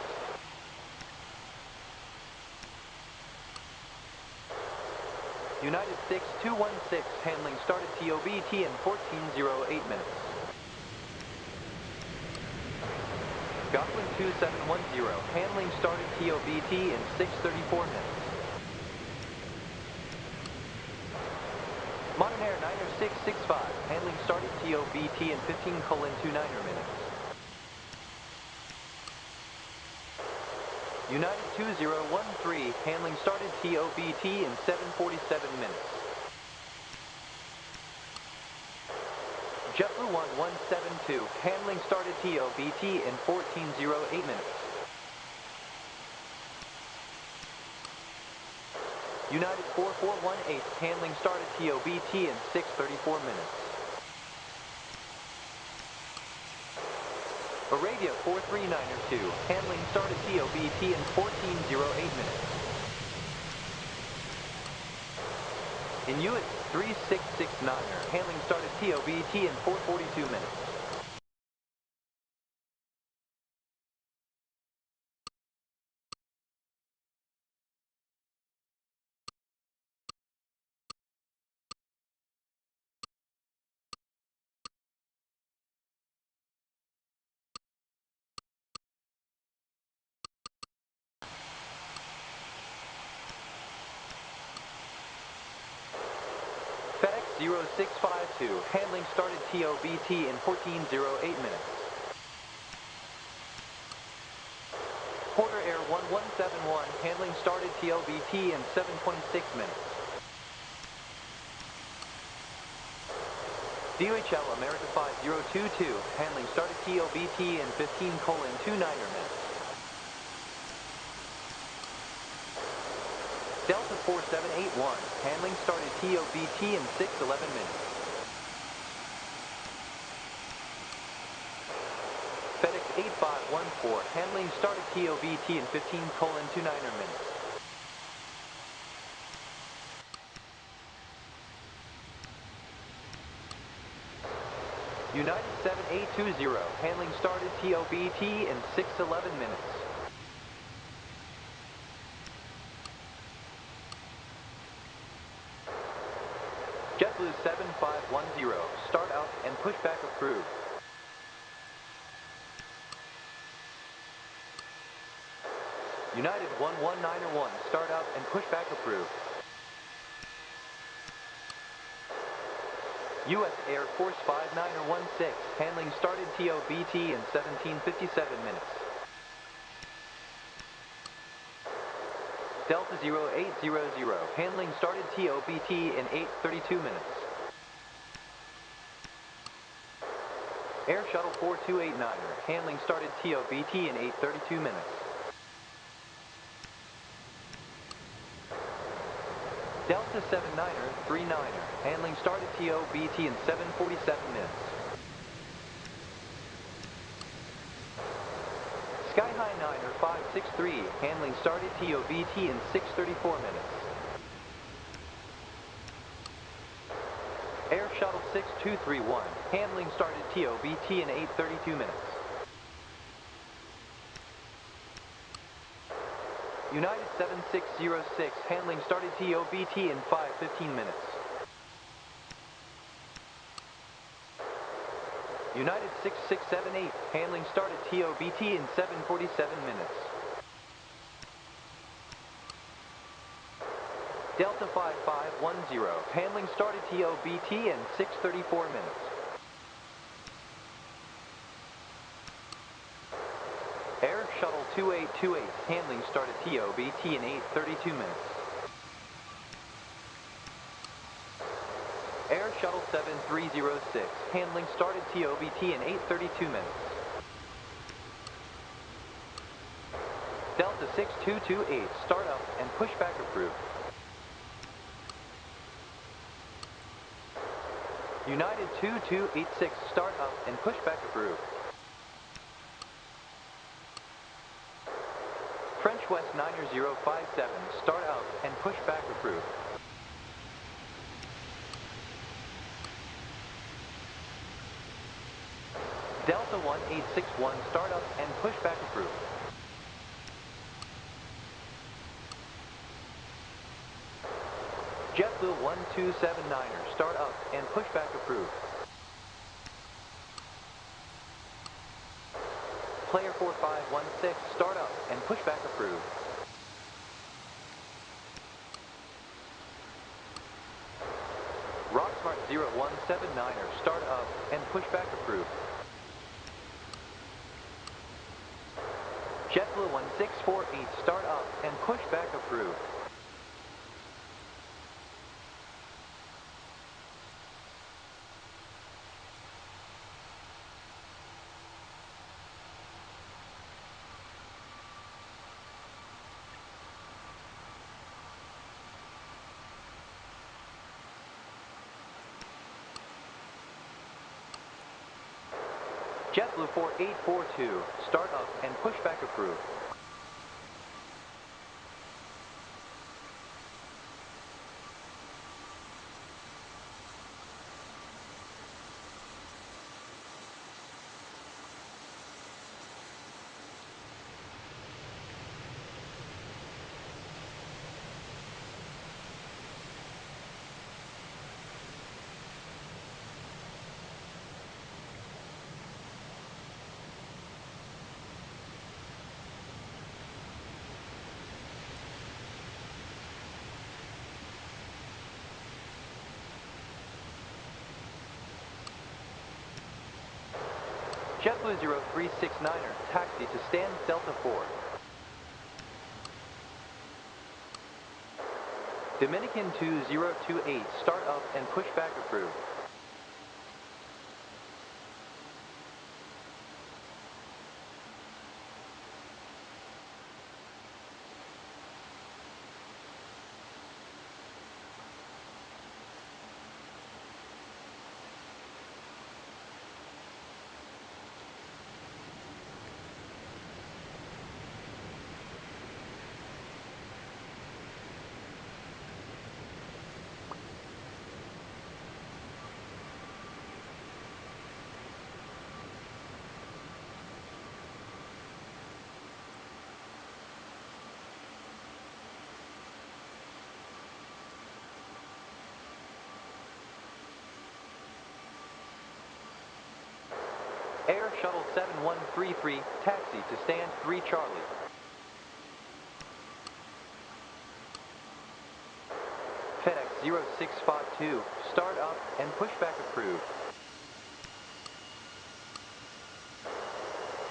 United 6216, handling started TOBT in 14:08 minutes. Gosling 2710, handling started TOBT in 6:34 minutes. Modern Air 665, handling started TOBT in 15:29 minutes. United 2013, handling started TOBT in 7:47 minutes. JetBlue 1172, handling started TOBT in 14:08 minutes. United 4418, handling started TOBT in 6:34 minutes. Arabia 43902, handling started TOBT in 14:08 minutes. Inuit 3669er, handling started TOBT in 4:42 minutes. FedEx 0652, handling started TOBT in 14:08 minutes. Porter Air 1171, handling started TOBT in 7:26 minutes. DHL America 5022, handling started TOBT in 15:29 minutes. Delta 4781, handling started TOBT in 6:11 minutes. FedEx 8514, handling started TOBT in 15:29 minutes. United 7820, handling started TOBT in 6:11 minutes. JetBlue 7510, start out and pushback approved. United 11901, start out and pushback approved. U.S. Air Force 5916, handling started TOBT in 17:57 minutes. Delta 0800, handling started TOBT in 8:32 minutes. Air Shuttle 4289er, handling started TOBT in 8:32 minutes. Delta 79er, 39er, handling started TOBT in 7:47 minutes. Skyhigh Niner 563, handling started TOBT in 6:34 minutes. Air Shuttle 6231, handling started TOBT in 8:32 minutes. United 7606, handling started TOBT in 5:15 minutes. United 6678, handling started TOBT in 7:47 minutes. Delta 5510, handling started TOBT in 6:34 minutes. Air Shuttle 2828, handling started TOBT in 8:32 minutes. Air Shuttle 7306, handling started TOBT in 8:32 minutes. Delta 6228, start up and pushback approved. United 2286, start up and pushback approved. French West 9057, start up and pushback approved. Delta 1861, start up and pushback approved. JetBlue 1279er, start up and pushback approved. Player 4516, start up and pushback approved. Rocksmart 0179er, start up and pushback approved. JetBlue 1648, start up and pushback approved. JetBlue 4842, start up and pushback approved. JetBlue 0369er, taxi to stand Delta 4. Dominican 2028, start up and pushback approved. Air Shuttle 7133, taxi to stand 3 Charlie. FedEx 0652, start up and pushback approved.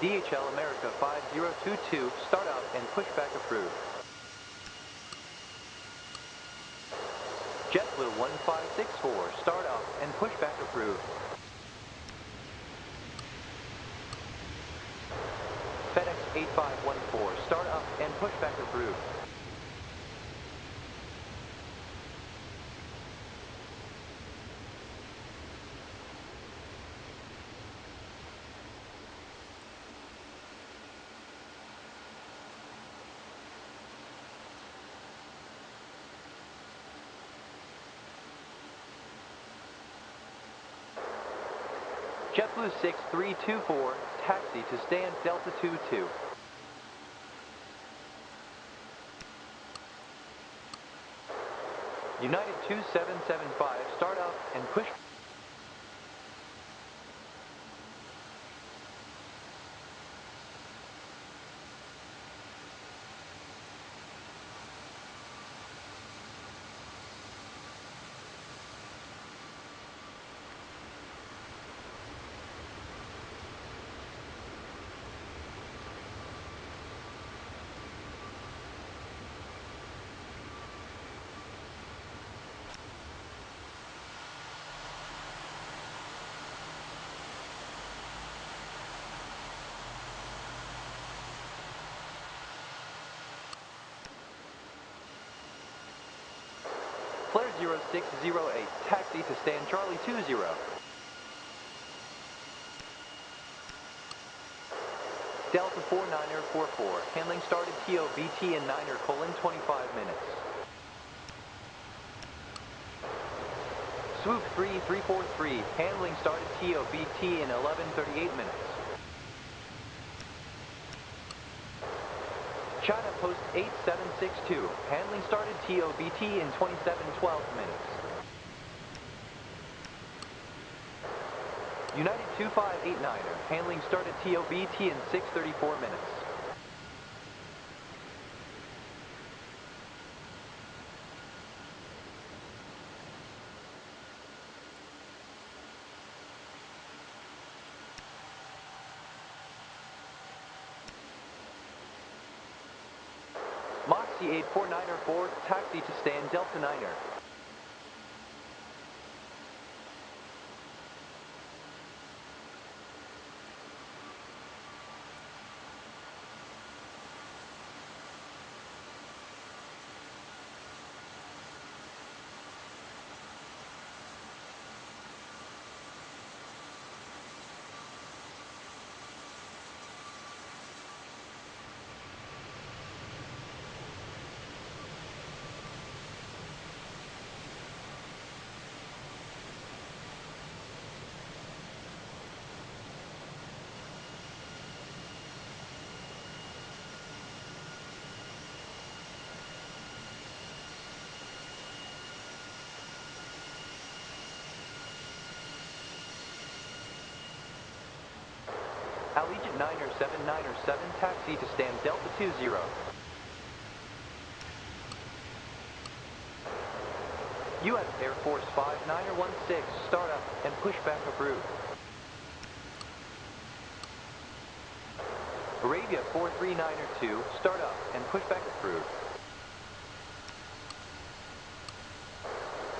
DHL America 5022, start up and pushback approved. JetBlue 1564, start up and pushback approved. FedEx 8514, start up and pushback approved. JetBlue 6324, taxi to stand Delta 22. United 2775, start up and push. Flare 0608, taxi to stand Charlie 20. Delta 4944, handling started TOBT in 9er, 25 minutes. Swoop 3343, handling started TOBT in 11:38 minutes. China Post 8762, handling started TOBT in 27:12 minutes. United 2589er, handling started TOBT in 6:34 minutes. Moxie 84904, taxi to stand Delta 9er. Allegiant 9er 7 taxi to stand Delta 20. U.S. Air Force 5916, start up and pushback approved. Arabia 43902, start up and pushback approved.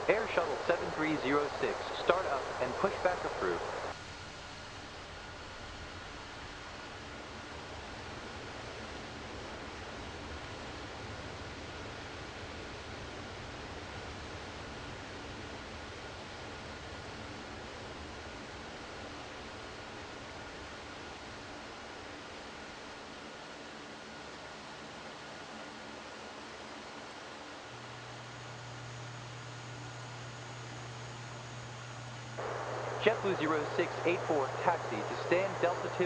Air Shuttle 7306, start up and pushback approved. JetBlue 0684, taxi to stand Delta 2.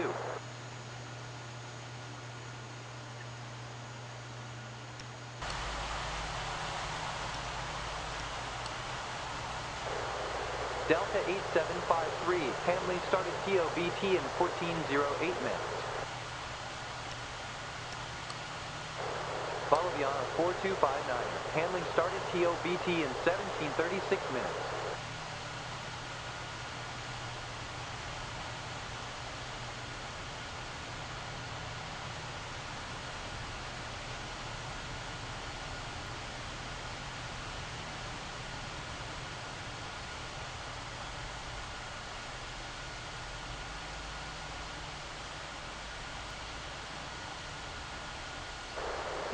Delta 8753, handling started TOBT in 14:08 minutes. Boliviana 4259er, handling started TOBT in 17:36 minutes.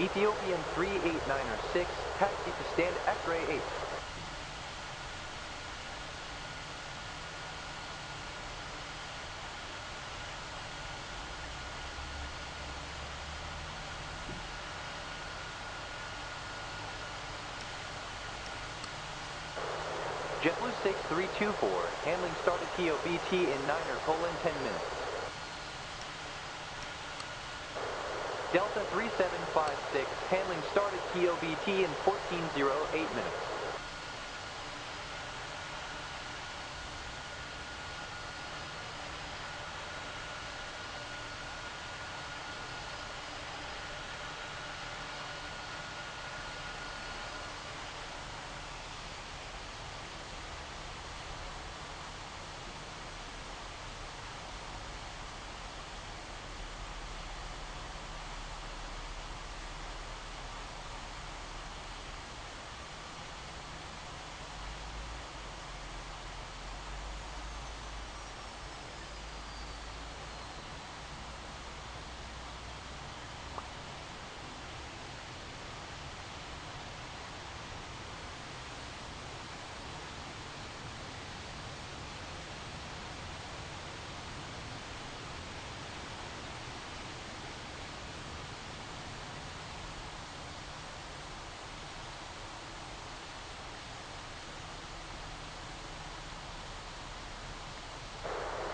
Ethiopian 389er 6, taxi to stand X-ray 8. JetBlue 6324, handling started TOBT in 9er, 10 minutes. Delta 3756, handling started TOBT in 1408 minutes.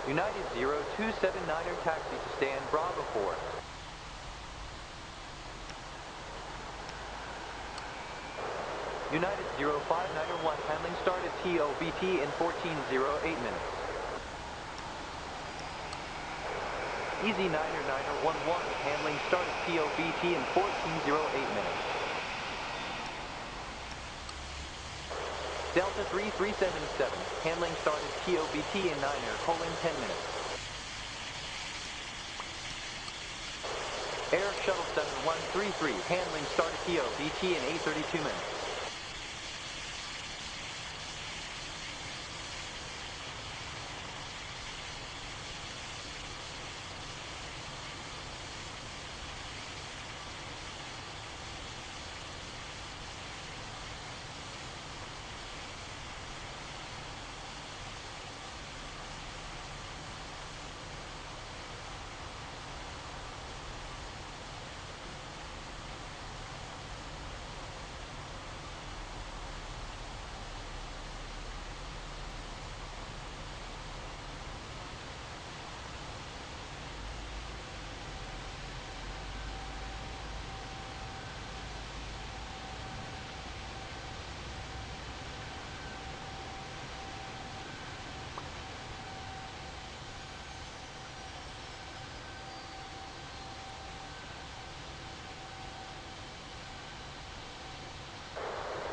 United 0279er, taxi to stand Bravo 4. United 0591, handling started TOBT in 1408 minutes. Easy 9er 11, handling started TOBT in 1408 minutes. Delta 3377, handling started TOBT in 9er, 10 minutes. Air Shuttle 7133, handling started TOBT in 832 minutes.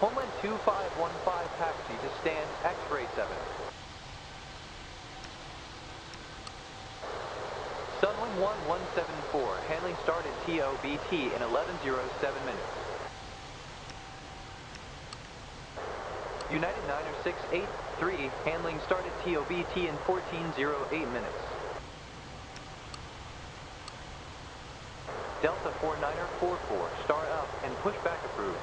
Homeland 2515, taxi to stand X-ray 7. Sunwing 1174, handling started TOBT in 1107 minutes. United 9er 683, handling started TOBT in 1408 minutes. Delta 49er 44, star up and pushback approved.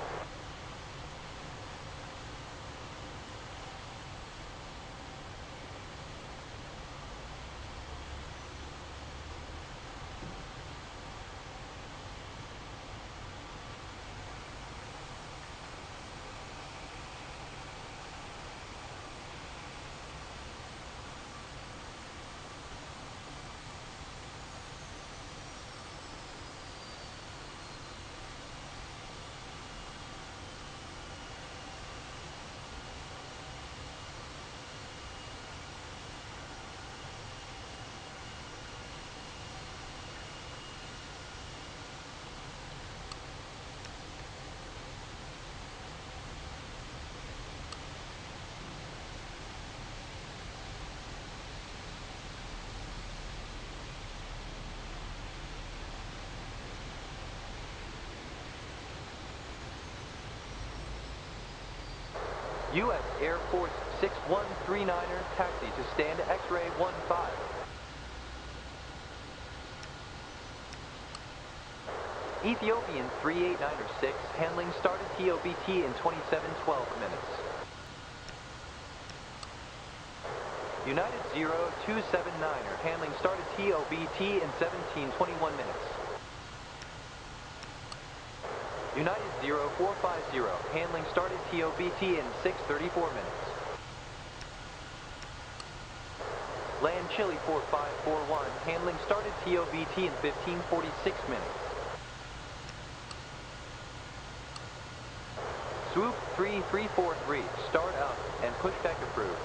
U.S. Air Force 6139er, taxi to stand X-ray 15. Ethiopian 389er 6, handling started TOBT in 2712 minutes. United 0279er, handling started TOBT in 1721 minutes. United 0450, handling started TOBT in 634 minutes. Land Chile 4541, handling started TOBT in 1546 minutes. Swoop 3343, start up and pushback approved.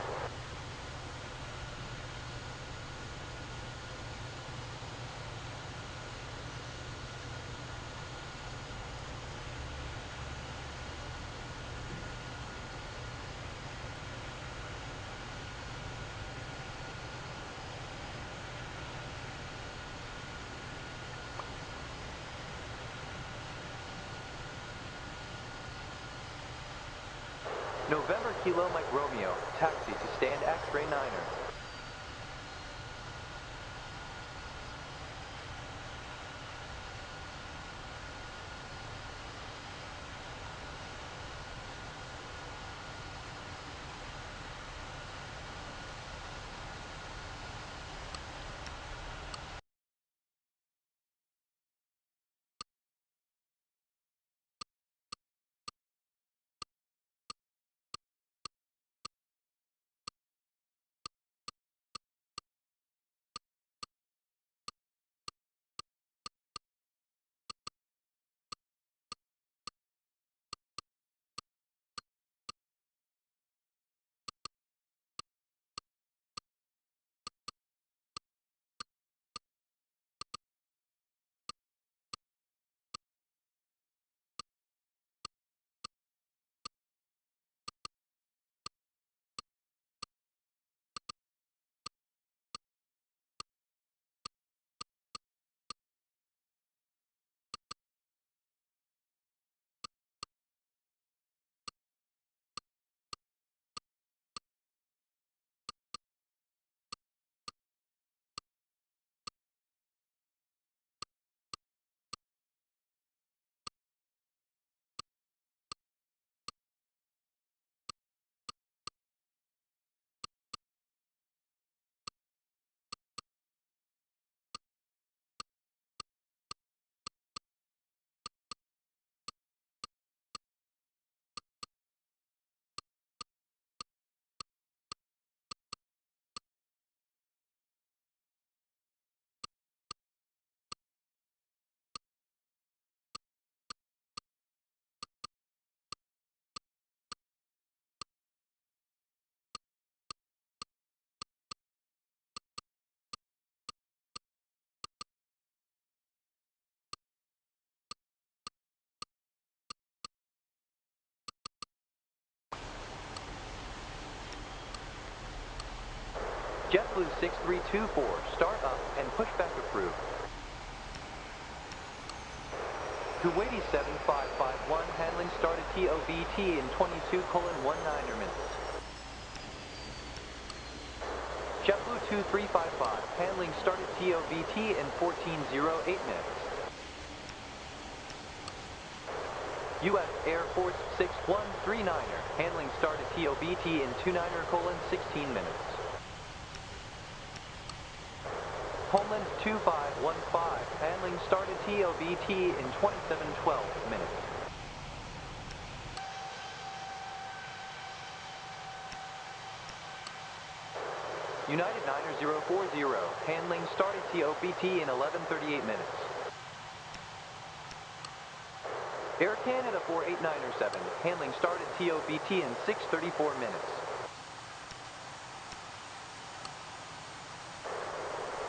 November Kilo Mike Romeo, taxi to stand X-ray 9er. JetBlue 6324, start up and pushback approved. Kuwaiti 7551, handling started TOBT in 22:19 minutes. JetBlue 2355, handling started TOBT in 14:08 minutes. U.S. Air Force 6139er, handling started TOBT in 29:16 minutes. Homeland 2515, handling started TOBT in 27:12 minutes. United 9040, handling started TOBT in 11:38 minutes. Air Canada 48907, handling started TOBT in 6:34 minutes.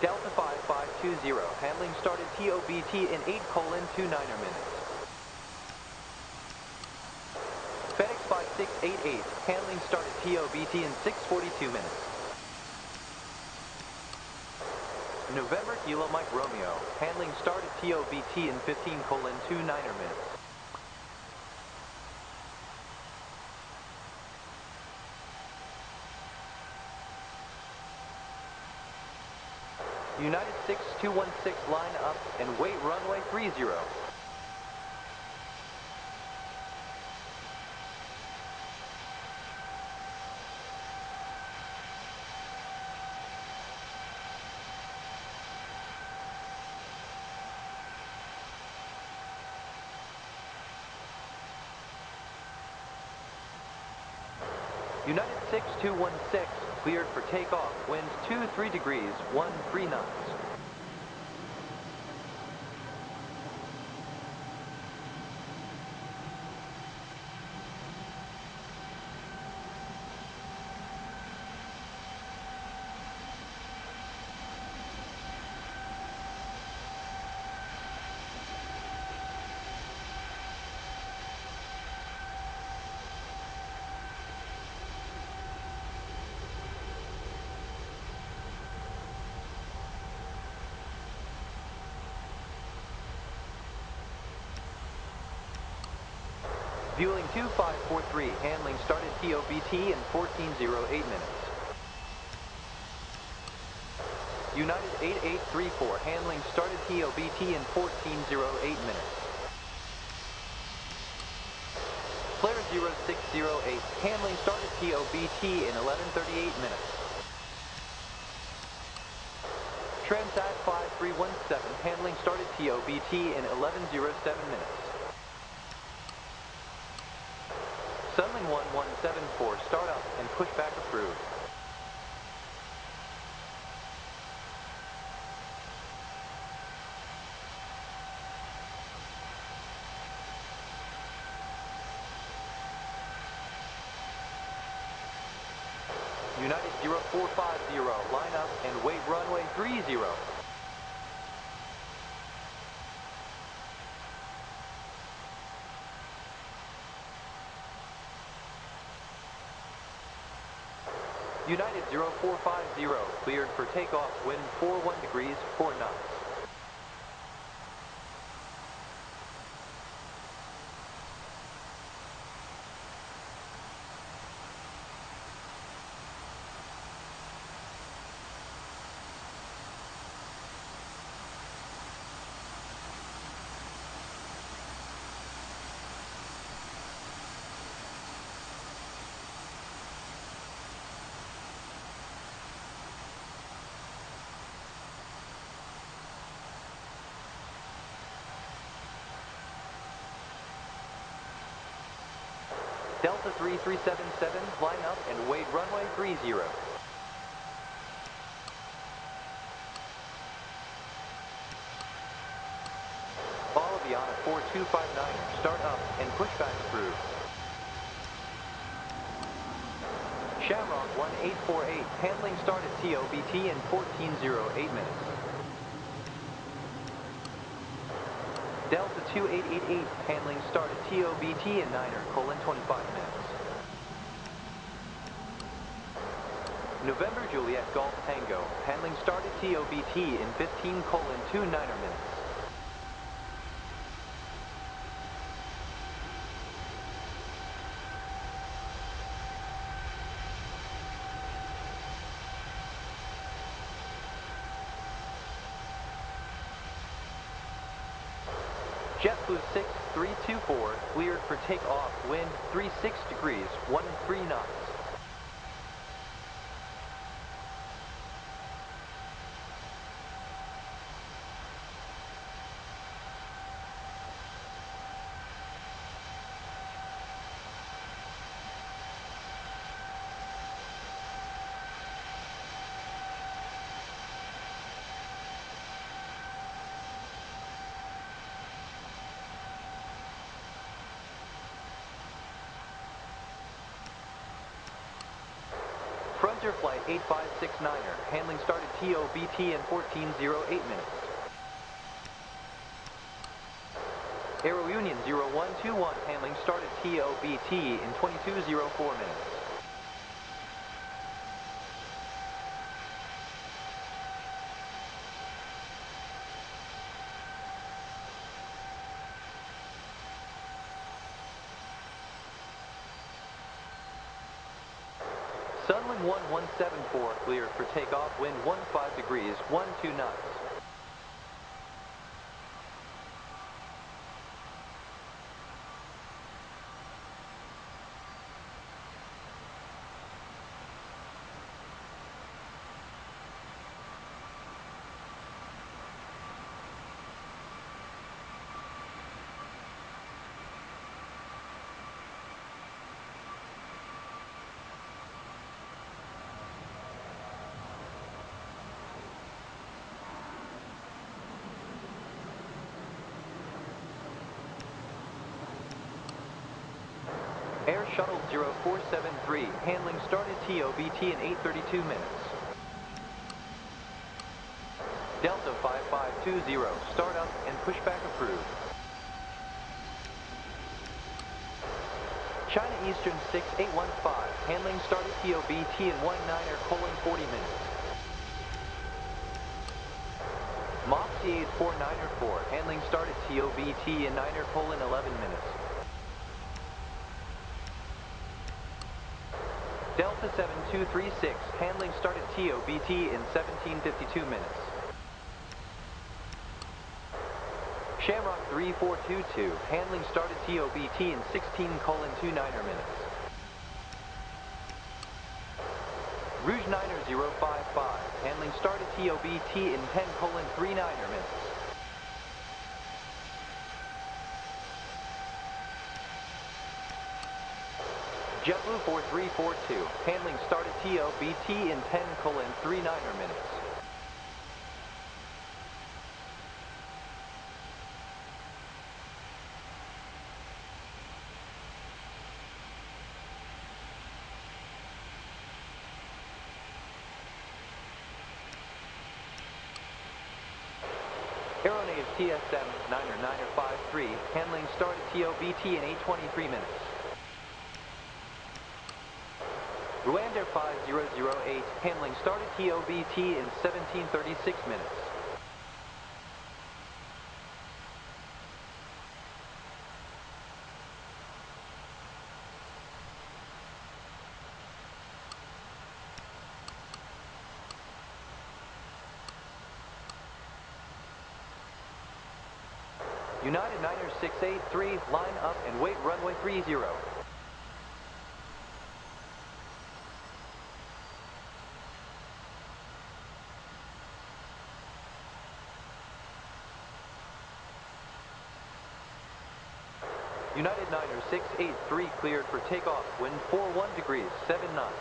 Delta 5520, handling started TOBT in 8:29 minutes. FedEx 5688, handling started TOBT in 6:42 minutes. November Kilo Mike Romeo, handling started TOBT in 15:29 minutes. United 6216, line up and wait runway 30. United 6216, cleared for takeoff, wind 23 degrees, 13 knots. Fueling 2543, handling started TOBT in 14:08 minutes. United 8834, handling started TOBT in 14:08 minutes. Flare 0608, handling started TOBT in 11:38 minutes. Transat 5317, handling started TOBT in 11:07 minutes. Sunling 1174, start up and pushback approved. United 0450, line up and wait runway 30. United 0450, cleared for takeoff, wind 41 degrees, 4 knots. Delta 3377, line up and wait runway 30. All Aviana 4259er, start up and pushback approved. Shamrock 1848, handling started TOBT in 14:08 minutes. Delta 2888, handling started TOBT in 9:25 minutes. November Juliet Golf Tango, handling started TOBT in 15:29 minutes. JetBlue 6324, cleared for takeoff, wind 36 degrees, 13 knots. Frontier Flight 8569er, handling started TOBT in 14:08 minutes. Aero Union 0121, handling started TOBT in 22:04 minutes. Sunling 1174, cleared for takeoff, wind 15 degrees, 12 knots. Air Shuttle 0473, handling started TOBT in 8:32 minutes. Delta 5520, start up and pushback approved. China Eastern 6815, handling started TOBT in 19:40 minutes. Mach C8494, handling started TOBT in 9:11 minutes. Delta 7236, handling started TOBT in 17:52 minutes. Shamrock 3422, handling started TOBT in 16:29 minutes. Rouge 9055, handling started TOBT in 10:39 minutes. JetBlue 4342, handling started TOBT in 10:39 minutes. Aeronave TSM 99053, handling started TOBT in 8:23 minutes. Rwandair 5008, handling started TOBT in 17:36 minutes. United 90683, line up and wait runway 30. United 90683 cleared for takeoff, wind 41 degrees, 7 knots.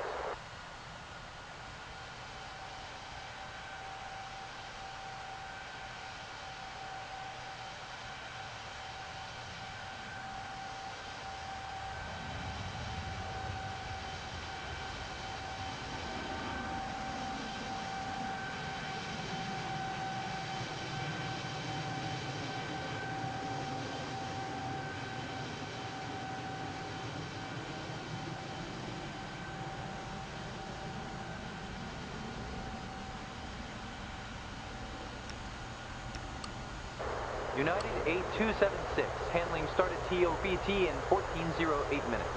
United 8276, handling started TOBT in 14:08 minutes.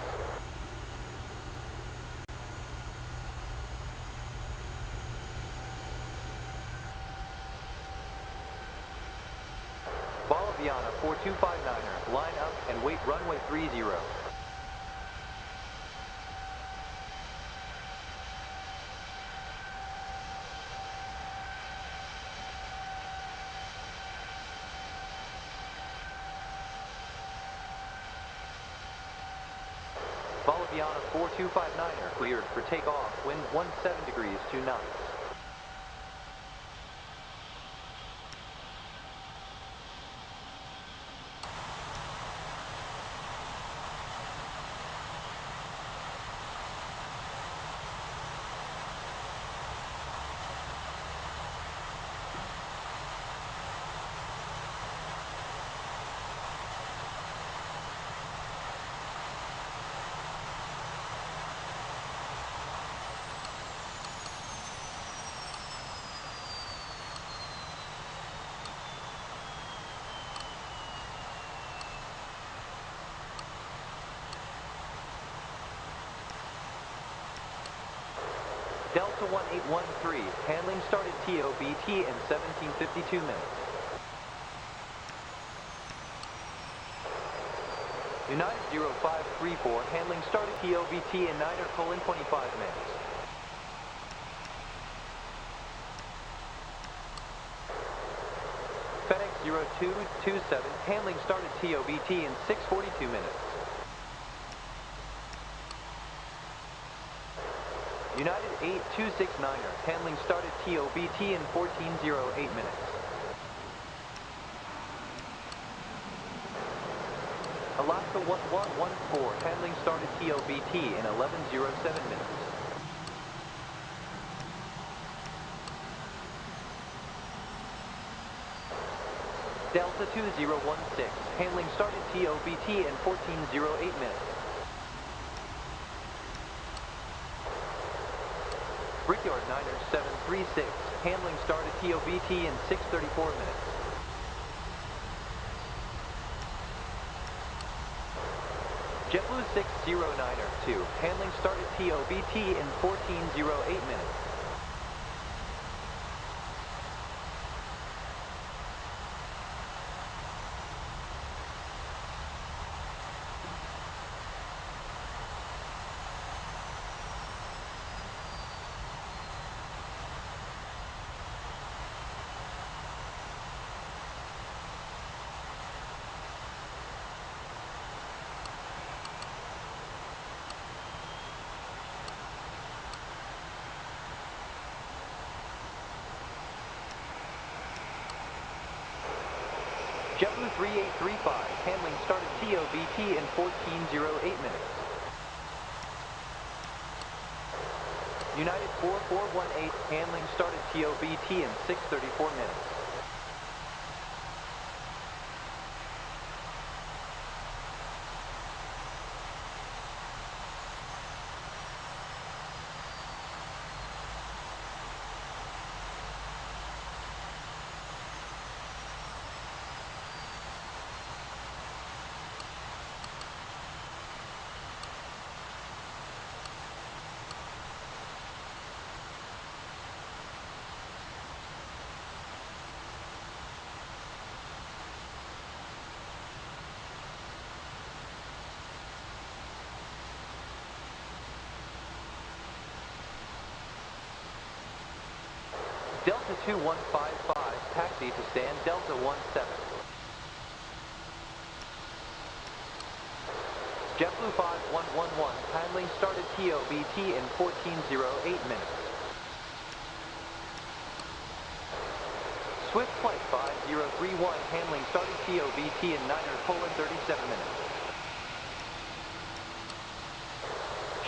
Boliviana 4259er, line up and wait runway 30. Boliviana 4259er, cleared for takeoff, wind 17 degrees, 2 knots. Delta 1813, handling started TOBT in 17:52 minutes. United 0534, handling started TOBT in 9:25 minutes. FedEx 0227, handling started TOBT in 6:42 minutes. United 8269er, handling started TOBT in 14:08 minutes. Alaska Delta 1114, handling started TOBT in 11:07 minutes. Delta 2016, handling started TOBT in 14:08 minutes. Brickyard Niner 736, handling started TOBT in 6:34 minutes. JetBlue 6092, handling started TOBT in 14:08 minutes. JetBlue 3835, handling started TOBT in 14:08 minutes. United 4418, handling started TOBT in 6:34 minutes. Delta 2155, taxi to stand Delta 17. JetBlue 5111, handling started TOBT in 14:08 minutes. Swift Flight 5031, handling started TOBT in 9:37 minutes.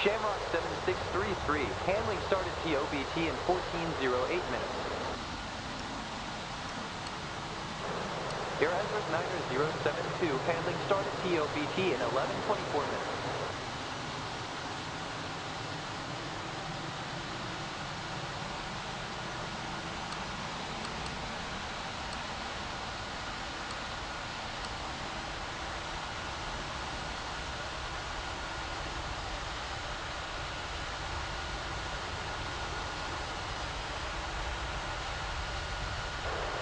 Shamrock 7633, handling started TOBT in 14:08 minutes. Air Ezra's 9072, handling started TOBT in 11:24 minutes.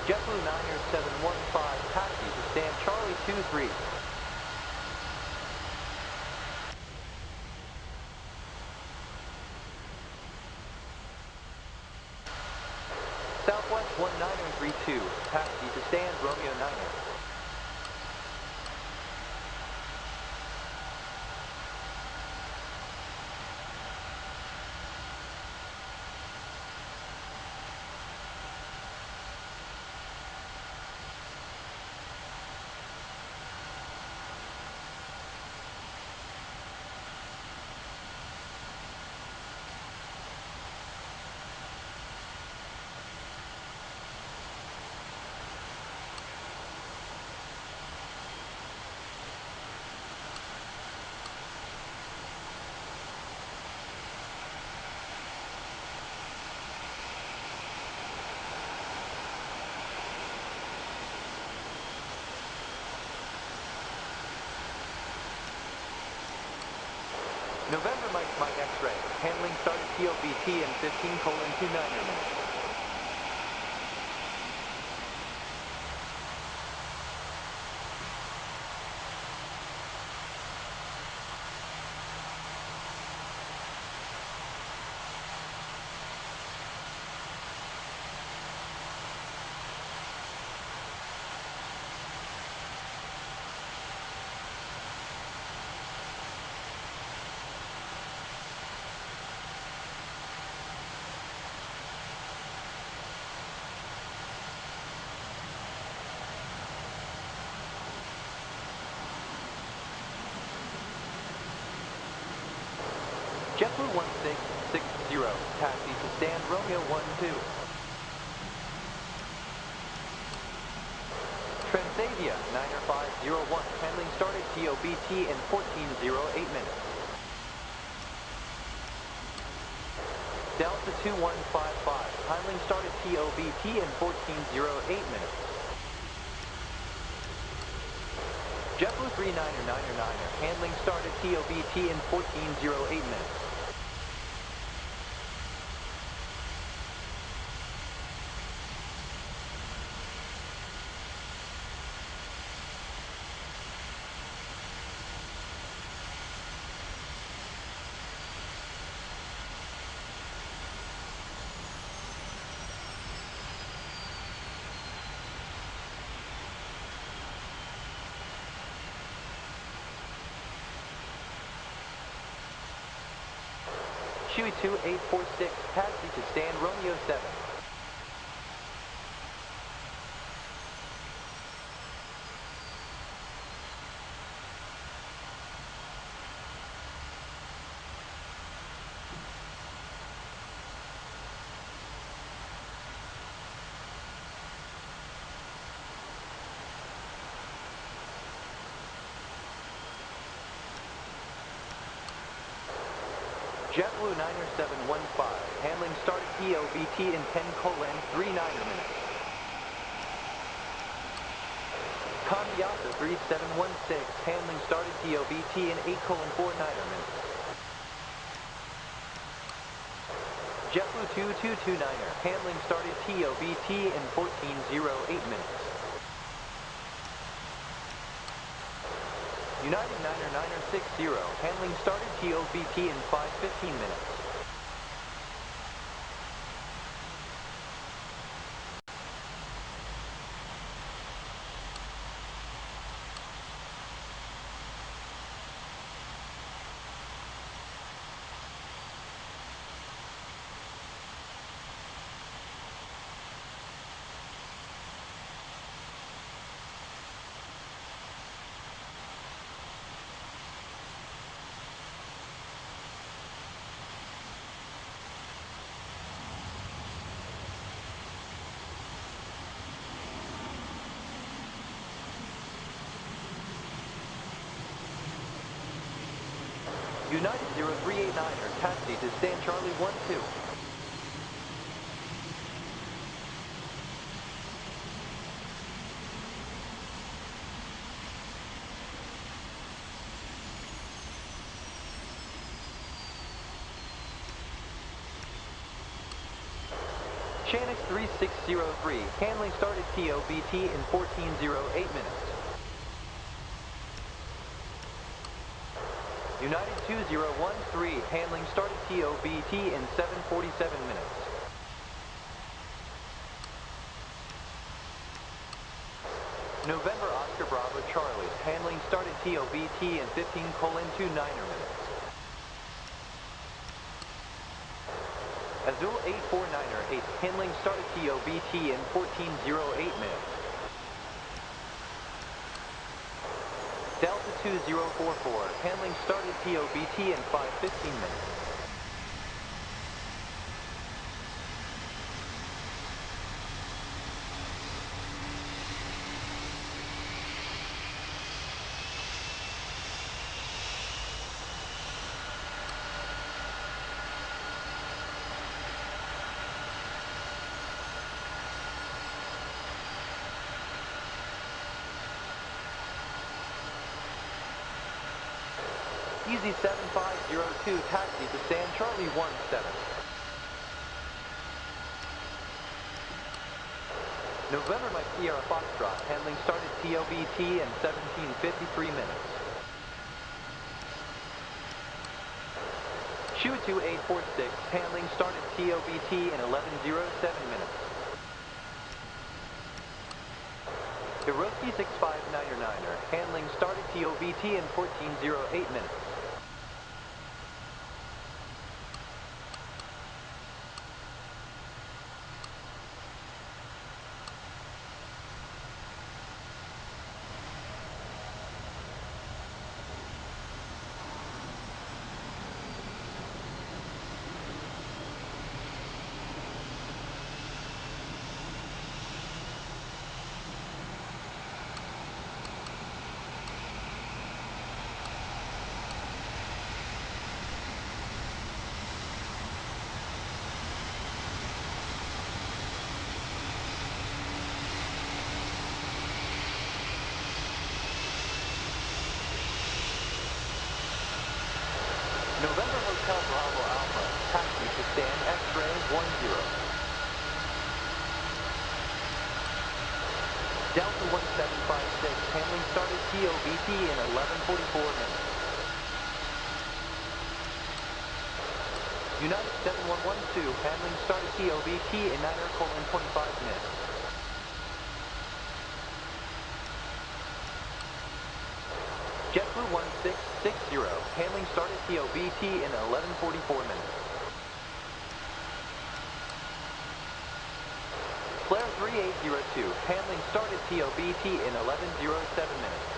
JetBlue 9715, taxi to stand Charlie 23. Southwest 1932, taxi to stand Romeo 9er. November Mike X-ray, handling started TOBT in 15:29 minutes. 21660, taxi to stand Romeo 12. Transavia 90501, handling started TOBT in 1408 minutes. Delta 2155, handling started TOBT in 1408 minutes. JetBlue 39er, handling started TOBT in 1408 minutes. Shui 2846, taxi to stand Romeo 7. JetBlue 90715, handling started TOBT in 10:39 minutes. Kanyasa 3716, handling started TOBT in 8:49 minutes. JetBlue 2229, handling started TOBT in 1408 minutes. United 960, handling started TOBT in 5:15 minutes. United 0389, taxi to stand Charlie 12. Shanix 3603, handling started TOBT in 1408 minutes. United 2013, handling started TOBT in 7:47 minutes. November Oscar Bravo Charlie, handling started TOBT in 15:29 minutes. Azul 8498, handling started TOBT in 1408 minutes. Delta 2044, handling started TOBT in 5:15 minutes. Easy 7502, taxi to stand Charlie 17. November Mike Sierra Foxtrot, handling started TOBT in 17:53 minutes. Shu 2846, handling started TOBT in 11:07 minutes. Hiroski 6599, handling started TOBT in 1408 minutes. Hotel Bravo Alpha, taxi to stand X-ray 10. Delta 1756, handling started TOBT in 11:44 minutes. United 7112, handling started TOBT in 9:25 minutes. JetBlue 1660, handling started TOBT in 11:44 minutes. Flare 3802, handling started TOBT in 11:07 minutes.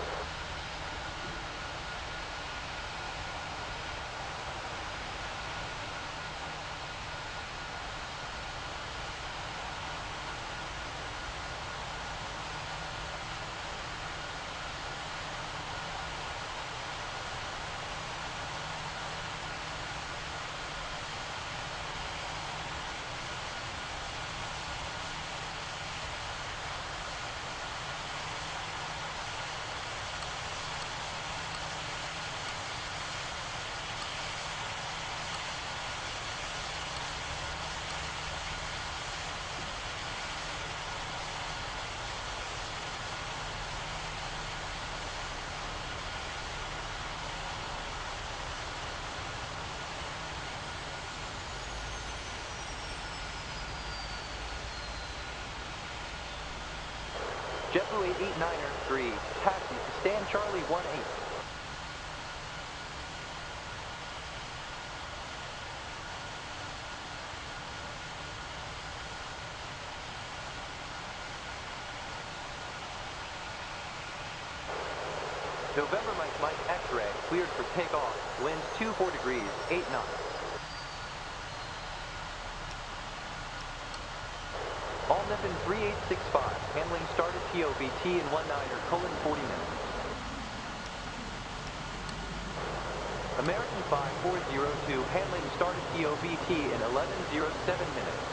JetBlue 8893, taxi to stand Charlie 18. November Mike X-ray, cleared for takeoff, winds 24 degrees, 8 knots. All Nippon 3865, handling started TOBT in 19:40 minutes. American 5402, handling started TOBT in 11:07 minutes.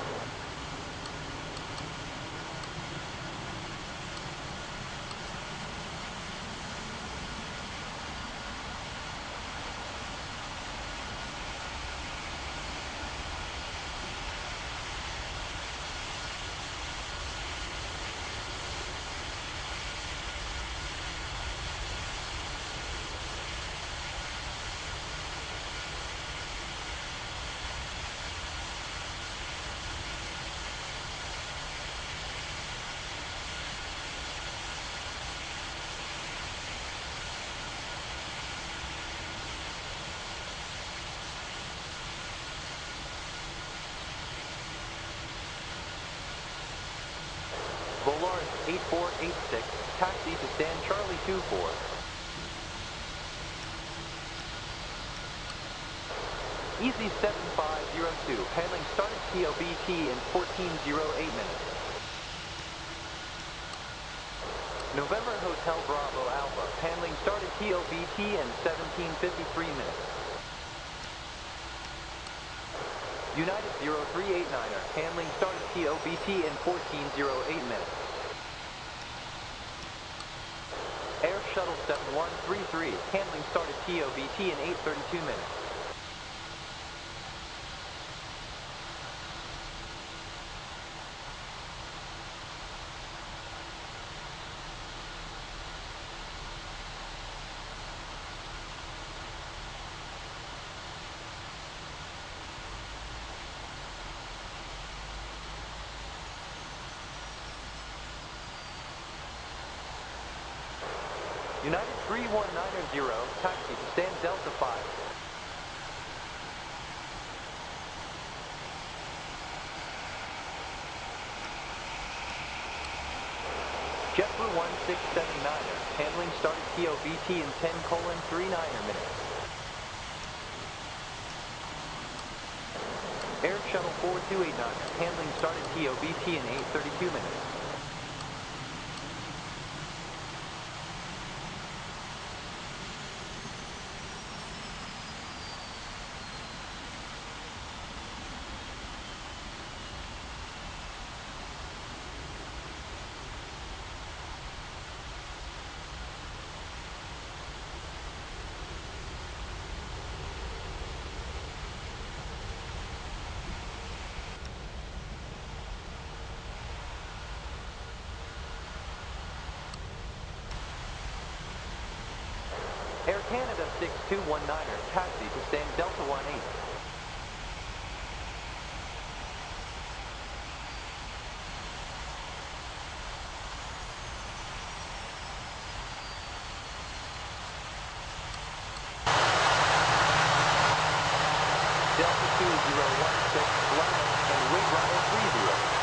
Volaris 8486, taxi to stand Charlie 24. Easy 7502, handling started TOBT in 14:08 minutes. November Hotel Bravo Alpha, handling started TOBT in 17:53 minutes. United 0389er, handling started TOBT in 14:08 minutes. Air Shuttle 7133, handling started TOBT in 8:32 minutes. United 319er, taxi to stand Delta 5. JetBlue 1679er, handling started TOBT in 10:39 minutes. Air Shuttle 4289er, handling started TOBT in 8:32 minutes. Air Canada 6219er, taxi to stand Delta 18. Delta 2016, line up and wing runway 30.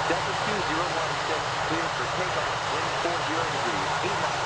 Delta 2016, cleared for takeoff, wind 40 degrees, 8 knots.